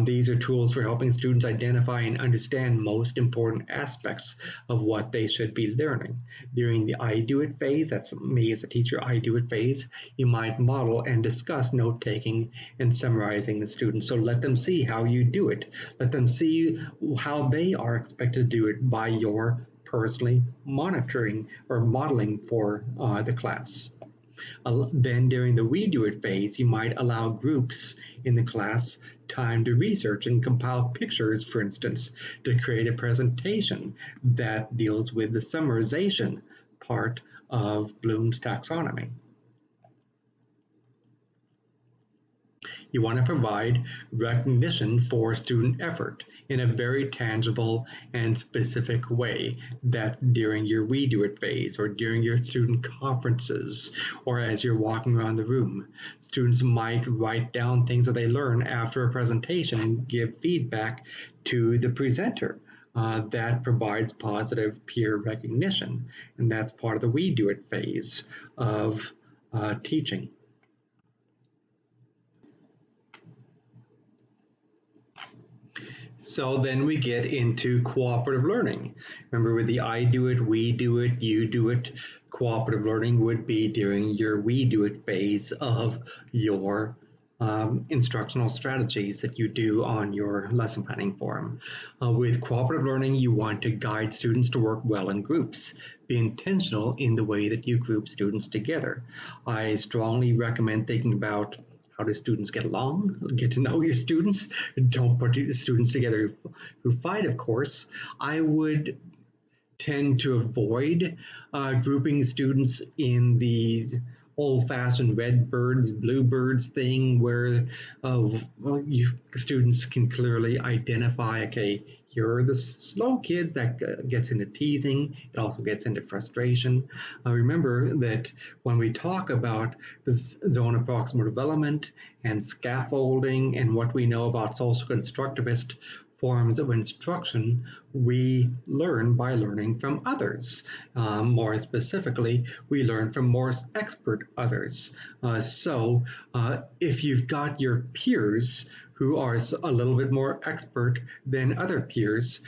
These are tools for helping students identify and understand most important aspects of what they should be learning. During the I do it phase, that's me as a teacher, I do it phase, you might model and discuss note-taking and summarizing the students. So let them see how you do it. Let them see how they are expected to do it by your personally monitoring or modeling for the class. Then during the we do it phase, you might allow groups in the class time to research and compile pictures, for instance, to create a presentation that deals with the summarization part of Bloom's taxonomy. You want to provide recognition for student effort in a very tangible and specific way that during your we do it phase or during your student conferences or as you're walking around the room. Students might write down things that they learn after a presentation and give feedback to the presenter. That provides positive peer recognition, and that's part of the we do it phase of teaching. So then we get into cooperative learning. Remember with the I do it, we do it, you do it, cooperative learning would be during your we do it phase of your instructional strategies that you do on your lesson planning form. With cooperative learning, you want to guide students to work well in groups. Be intentional in the way that you group students together. I strongly recommend thinking about how do students get along, get to know your students. Don't put students together who fight, of course. I would tend to avoid grouping students in the old-fashioned red birds, blue birds thing where students can clearly identify, okay, here are the slow kids that gets into teasing. It also gets into frustration. Remember that when we talk about the zone of proximal development and scaffolding and what we know about social constructivist forms of instruction, we learn by learning from others. More specifically, we learn from more expert others. If you've got your peers who are a little bit more expert than other peers,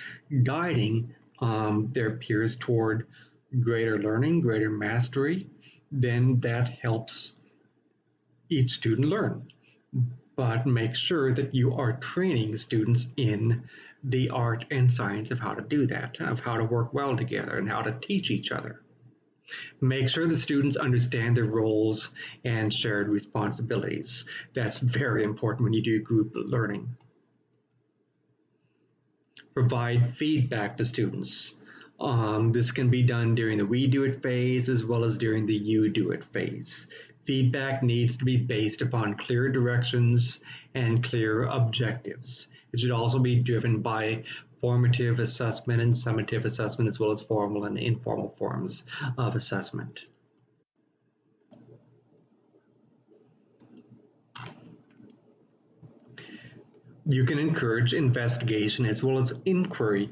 guiding their peers toward greater learning, greater mastery, then that helps each student learn. But make sure that you are training students in the art and science of how to do that, of how to work well together and how to teach each other. Make sure the students understand their roles and shared responsibilities. That's very important when you do group learning. Provide feedback to students. This can be done during the we do it phase as well as during the you do it phase. Feedback needs to be based upon clear directions and clear objectives. It should also be driven by formative assessment and summative assessment as well as formal and informal forms of assessment. You can encourage investigation as well as inquiry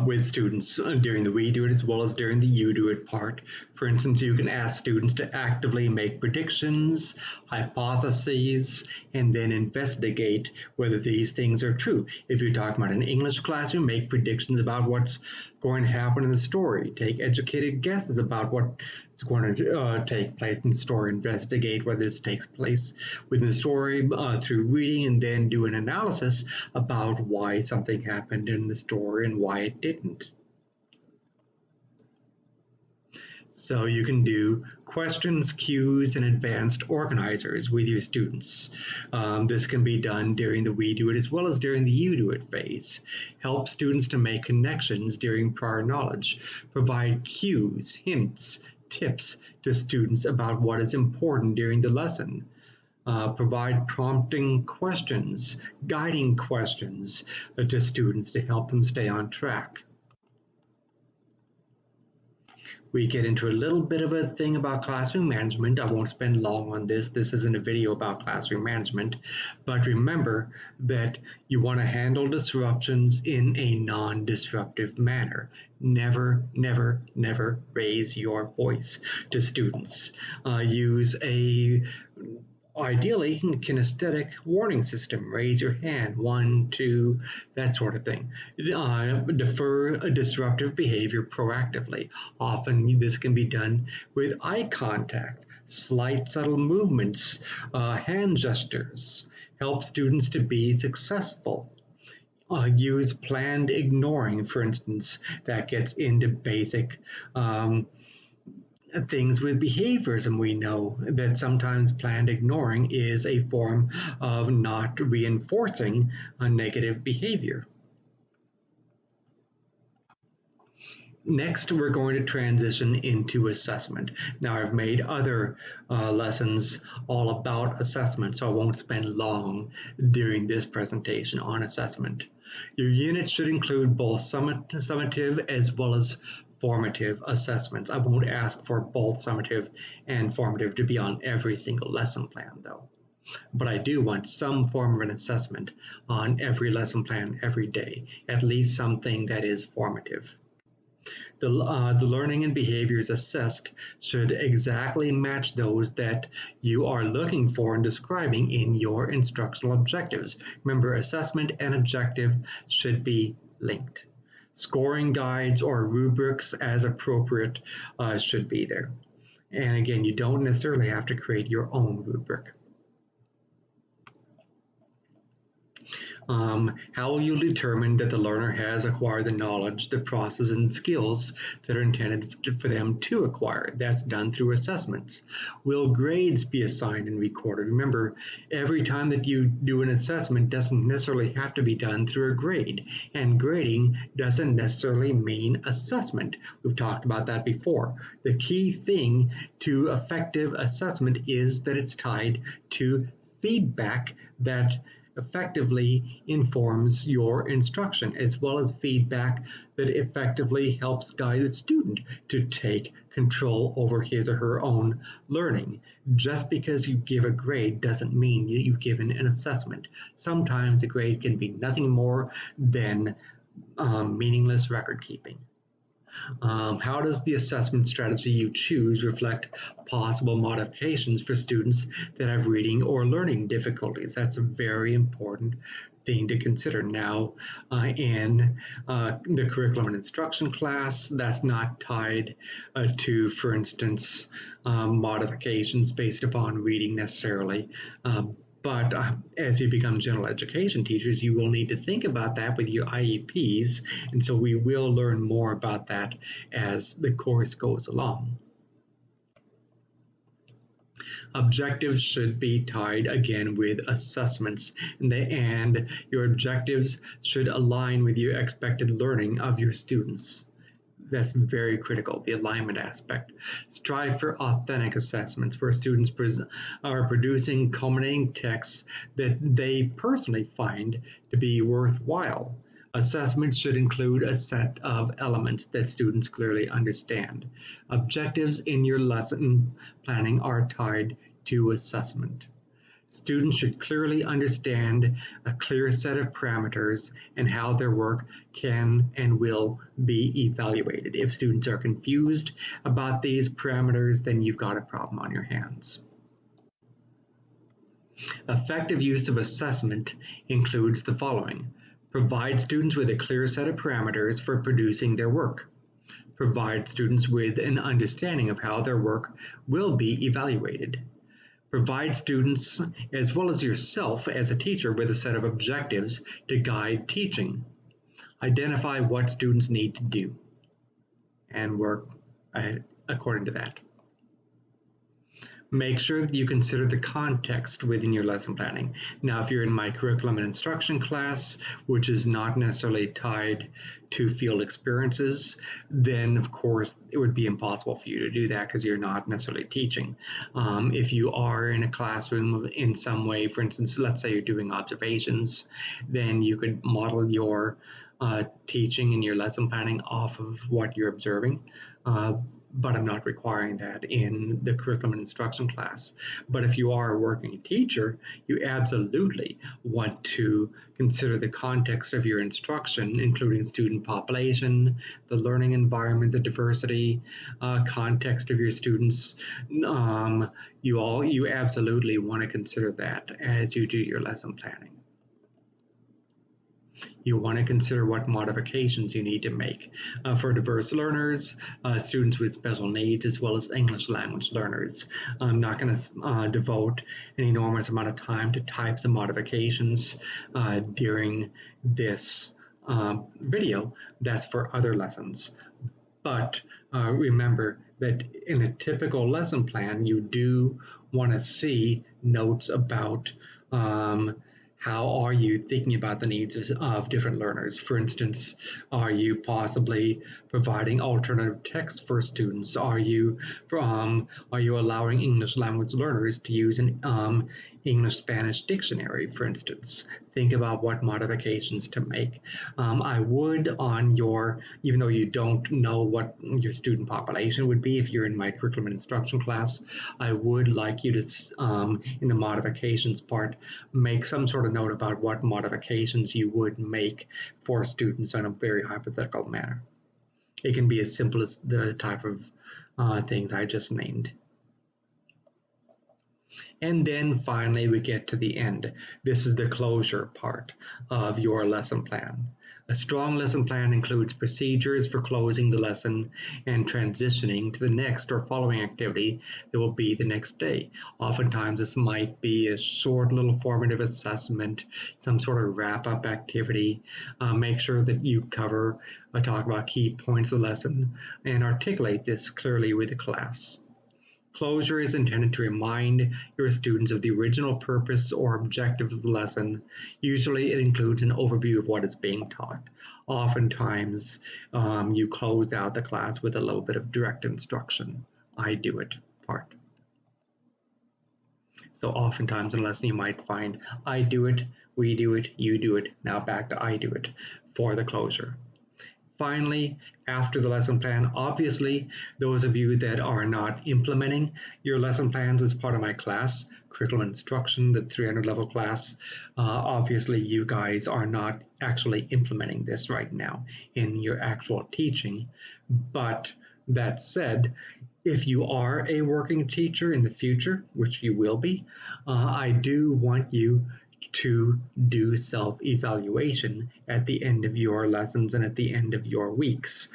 with students during the we do it as well as during the you do it part. For instance, you can ask students to actively make predictions, hypotheses, and then investigate whether these things are true. If you're talking about an English classroom, make predictions about what's going to happen in the story. Take educated guesses about what's going to take place in the story. Investigate whether this takes place within the story through reading, and then do an analysis about why something happened in the story and why it didn't. So you can do questions, cues, and advanced organizers with your students. This can be done during the we do it as well as during the you do it phase. Help students to make connections during prior knowledge. Provide cues, hints, tips to students about what is important during the lesson. Provide prompting questions, guiding questions to students to help them stay on track. We get into a little bit of a thing about classroom management. I won't spend long on this. This isn't a video about classroom management, but remember that you want to handle disruptions in a non-disruptive manner. Never, never, never raise your voice to students. Use a ideally kinesthetic warning system. Raise your hand, 1, 2, that sort of thing. Defer a disruptive behavior proactively. Often this can be done with eye contact, slight subtle movements, hand gestures. Help students to be successful. Use planned ignoring, for instance, that gets into basic things with behaviors, and we know that sometimes planned ignoring is a form of not reinforcing a negative behavior. Next, we're going to transition into assessment. Now, I've made other lessons all about assessment, so I won't spend long during this presentation on assessment. Your unit should include both summative as well as formative assessments. I won't ask for both summative and formative to be on every single lesson plan, though. But I do want some form of an assessment on every lesson plan every day, at least something that is formative. The learning and behaviors assessed should exactly match those that you are looking for and describing in your instructional objectives. Remember, assessment and objective should be linked. Scoring guides or rubrics as appropriate should be there. And again, you don't necessarily have to create your own rubric. How will you determine that the learner has acquired the knowledge, the process, and skills that are intended for them to acquire? That's done through assessments. Will grades be assigned and recorded? Remember, every time that you do an assessment doesn't necessarily have to be done through a grade, and grading doesn't necessarily mean assessment. We've talked about that before. The key thing to effective assessment is that it's tied to feedback that effectively informs your instruction, as well as feedback that effectively helps guide the student to take control over his or her own learning. Just because you give a grade doesn't mean you've given an assessment. Sometimes a grade can be nothing more than meaningless record keeping. How does the assessment strategy you choose reflect possible modifications for students that have reading or learning difficulties? That's a very important thing to consider. Now, in the curriculum and instruction class, that's not tied to, for instance, modifications based upon reading necessarily. But as you become general education teachers, you will need to think about that with your IEPs. And so we will learn more about that as the course goes along. Objectives should be tied again with assessments, and your objectives should align with your expected learning of your students. That's very critical, the alignment aspect. Strive for authentic assessments where students are producing culminating texts that they personally find to be worthwhile. Assessments should include a set of elements that students clearly understand. Objectives in your lesson planning are tied to assessment. Students should clearly understand a clear set of parameters and how their work can and will be evaluated. If students are confused about these parameters, then you've got a problem on your hands. Effective use of assessment includes the following. Provide students with a clear set of parameters for producing their work. Provide students with an understanding of how their work will be evaluated. Provide students, as well as yourself as a teacher, with a set of objectives to guide teaching. Identify what students need to do and work according to that. Make sure that you consider the context within your lesson planning. Now, if you're in my curriculum and instruction class, which is not necessarily tied to field experiences, then of course it would be impossible for you to do that because you're not necessarily teaching. If you are in a classroom in some way, for instance, let's say you're doing observations, then you could model your teaching and your lesson planning off of what you're observing. But I'm not requiring that in the curriculum and instruction class. But if you are a working teacher, you absolutely want to consider the context of your instruction, including student population, the learning environment, the diversity, context of your students. You absolutely want to consider that as you do your lesson planning. You want to consider what modifications you need to make for diverse learners, students with special needs, as well as English language learners. I'm not going to devote an enormous amount of time to types of modifications during this video. That's for other lessons. But remember that in a typical lesson plan, you do want to see notes about how are you thinking about the needs of different learners? For instance, are you possibly providing alternative text for students? Are you allowing English language learners to use an English-Spanish dictionary, for instance? Think about what modifications to make. I would even though you don't know what your student population would be if you're in my curriculum and instruction class, I would like you to, in the modifications part, make some sort of note about what modifications you would make for students in a very hypothetical manner. It can be as simple as the type of things I just named. And then finally, we get to the end. This is the closure part of your lesson plan. A strong lesson plan includes procedures for closing the lesson and transitioning to the next or following activity that will be the next day. Oftentimes, this might be a short little formative assessment, some sort of wrap-up activity. Make sure that you talk about key points of the lesson, and articulate this clearly with the class. Closure is intended to remind your students of the original purpose or objective of the lesson. Usually it includes an overview of what is being taught. Oftentimes you close out the class with a little bit of direct instruction. I do it part. So oftentimes in a lesson you might find I do it, we do it, you do it, now back to I do it for the closure. Finally, after the lesson plan, obviously, those of you that are not implementing your lesson plans as part of my class, Curriculum Instruction, the 300 level class, obviously you guys are not actually implementing this right now in your actual teaching. But that said, if you are a working teacher in the future, which you will be, I do want you to do self-evaluation at the end of your lessons and at the end of your weeks.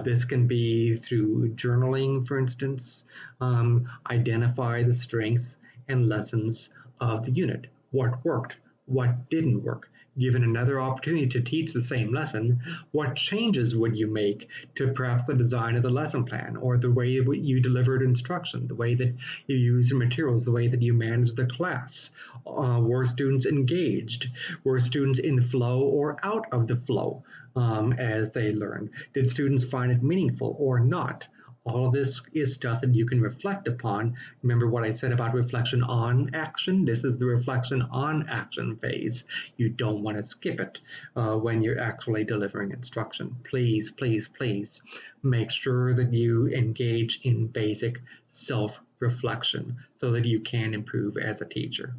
This can be through journaling, for instance. Identify the strengths and lessons of the unit. What worked? What didn't work? Given another opportunity to teach the same lesson, what changes would you make to perhaps the design of the lesson plan, or the way you delivered instruction, the way that you use your materials, the way that you manage the class? Were students engaged? Were students in flow or out of the flow as they learned? Did students find it meaningful or not? All of this is stuff that you can reflect upon. Remember what I said about reflection on action? This is the reflection on action phase. You don't want to skip it when you're actually delivering instruction. Please, please, please make sure that you engage in basic self-reflection so that you can improve as a teacher.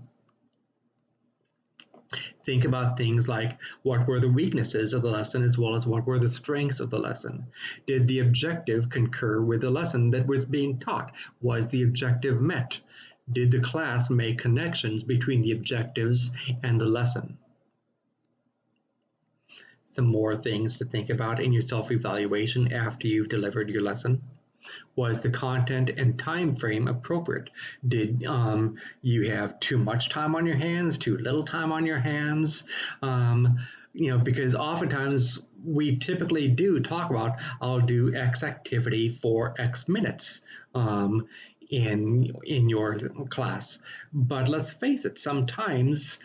Think about things like what were the weaknesses of the lesson as well as what were the strengths of the lesson. Did the objective concur with the lesson that was being taught? Was the objective met? Did the class make connections between the objectives and the lesson? Some more things to think about in your self-evaluation after you've delivered your lesson. Was the content and time frame appropriate? Did you have too much time on your hands, too little time on your hands? Because oftentimes we typically do talk about, I'll do X activity for X minutes in your class. But let's face it, sometimes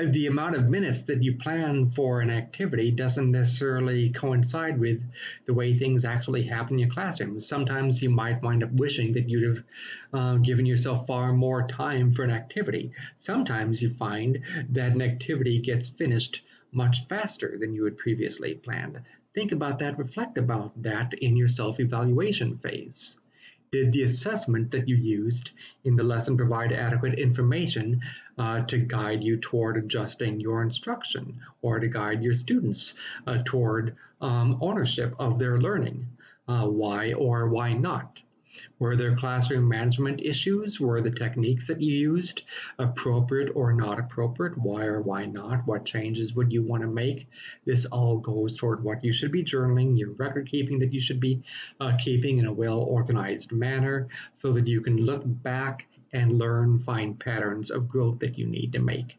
the amount of minutes that you plan for an activity doesn't necessarily coincide with the way things actually happen in your classroom. Sometimes you might wind up wishing that you'd have given yourself far more time for an activity. Sometimes you find that an activity gets finished much faster than you had previously planned. Think about that, reflect about that in your self-evaluation phase. Did the assessment that you used in the lesson provide adequate information to guide you toward adjusting your instruction or to guide your students toward ownership of their learning? Why or why not? Were there classroom management issues? Were the techniques that you used appropriate or not appropriate? Why or why not? What changes would you want to make? This all goes toward what you should be journaling, your record keeping that you should be keeping in a well-organized manner so that you can look back and learn, find patterns of growth that you need to make.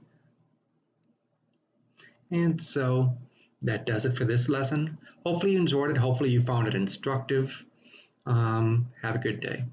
And so that does it for this lesson. Hopefully you enjoyed it. Hopefully you found it instructive. Have a good day.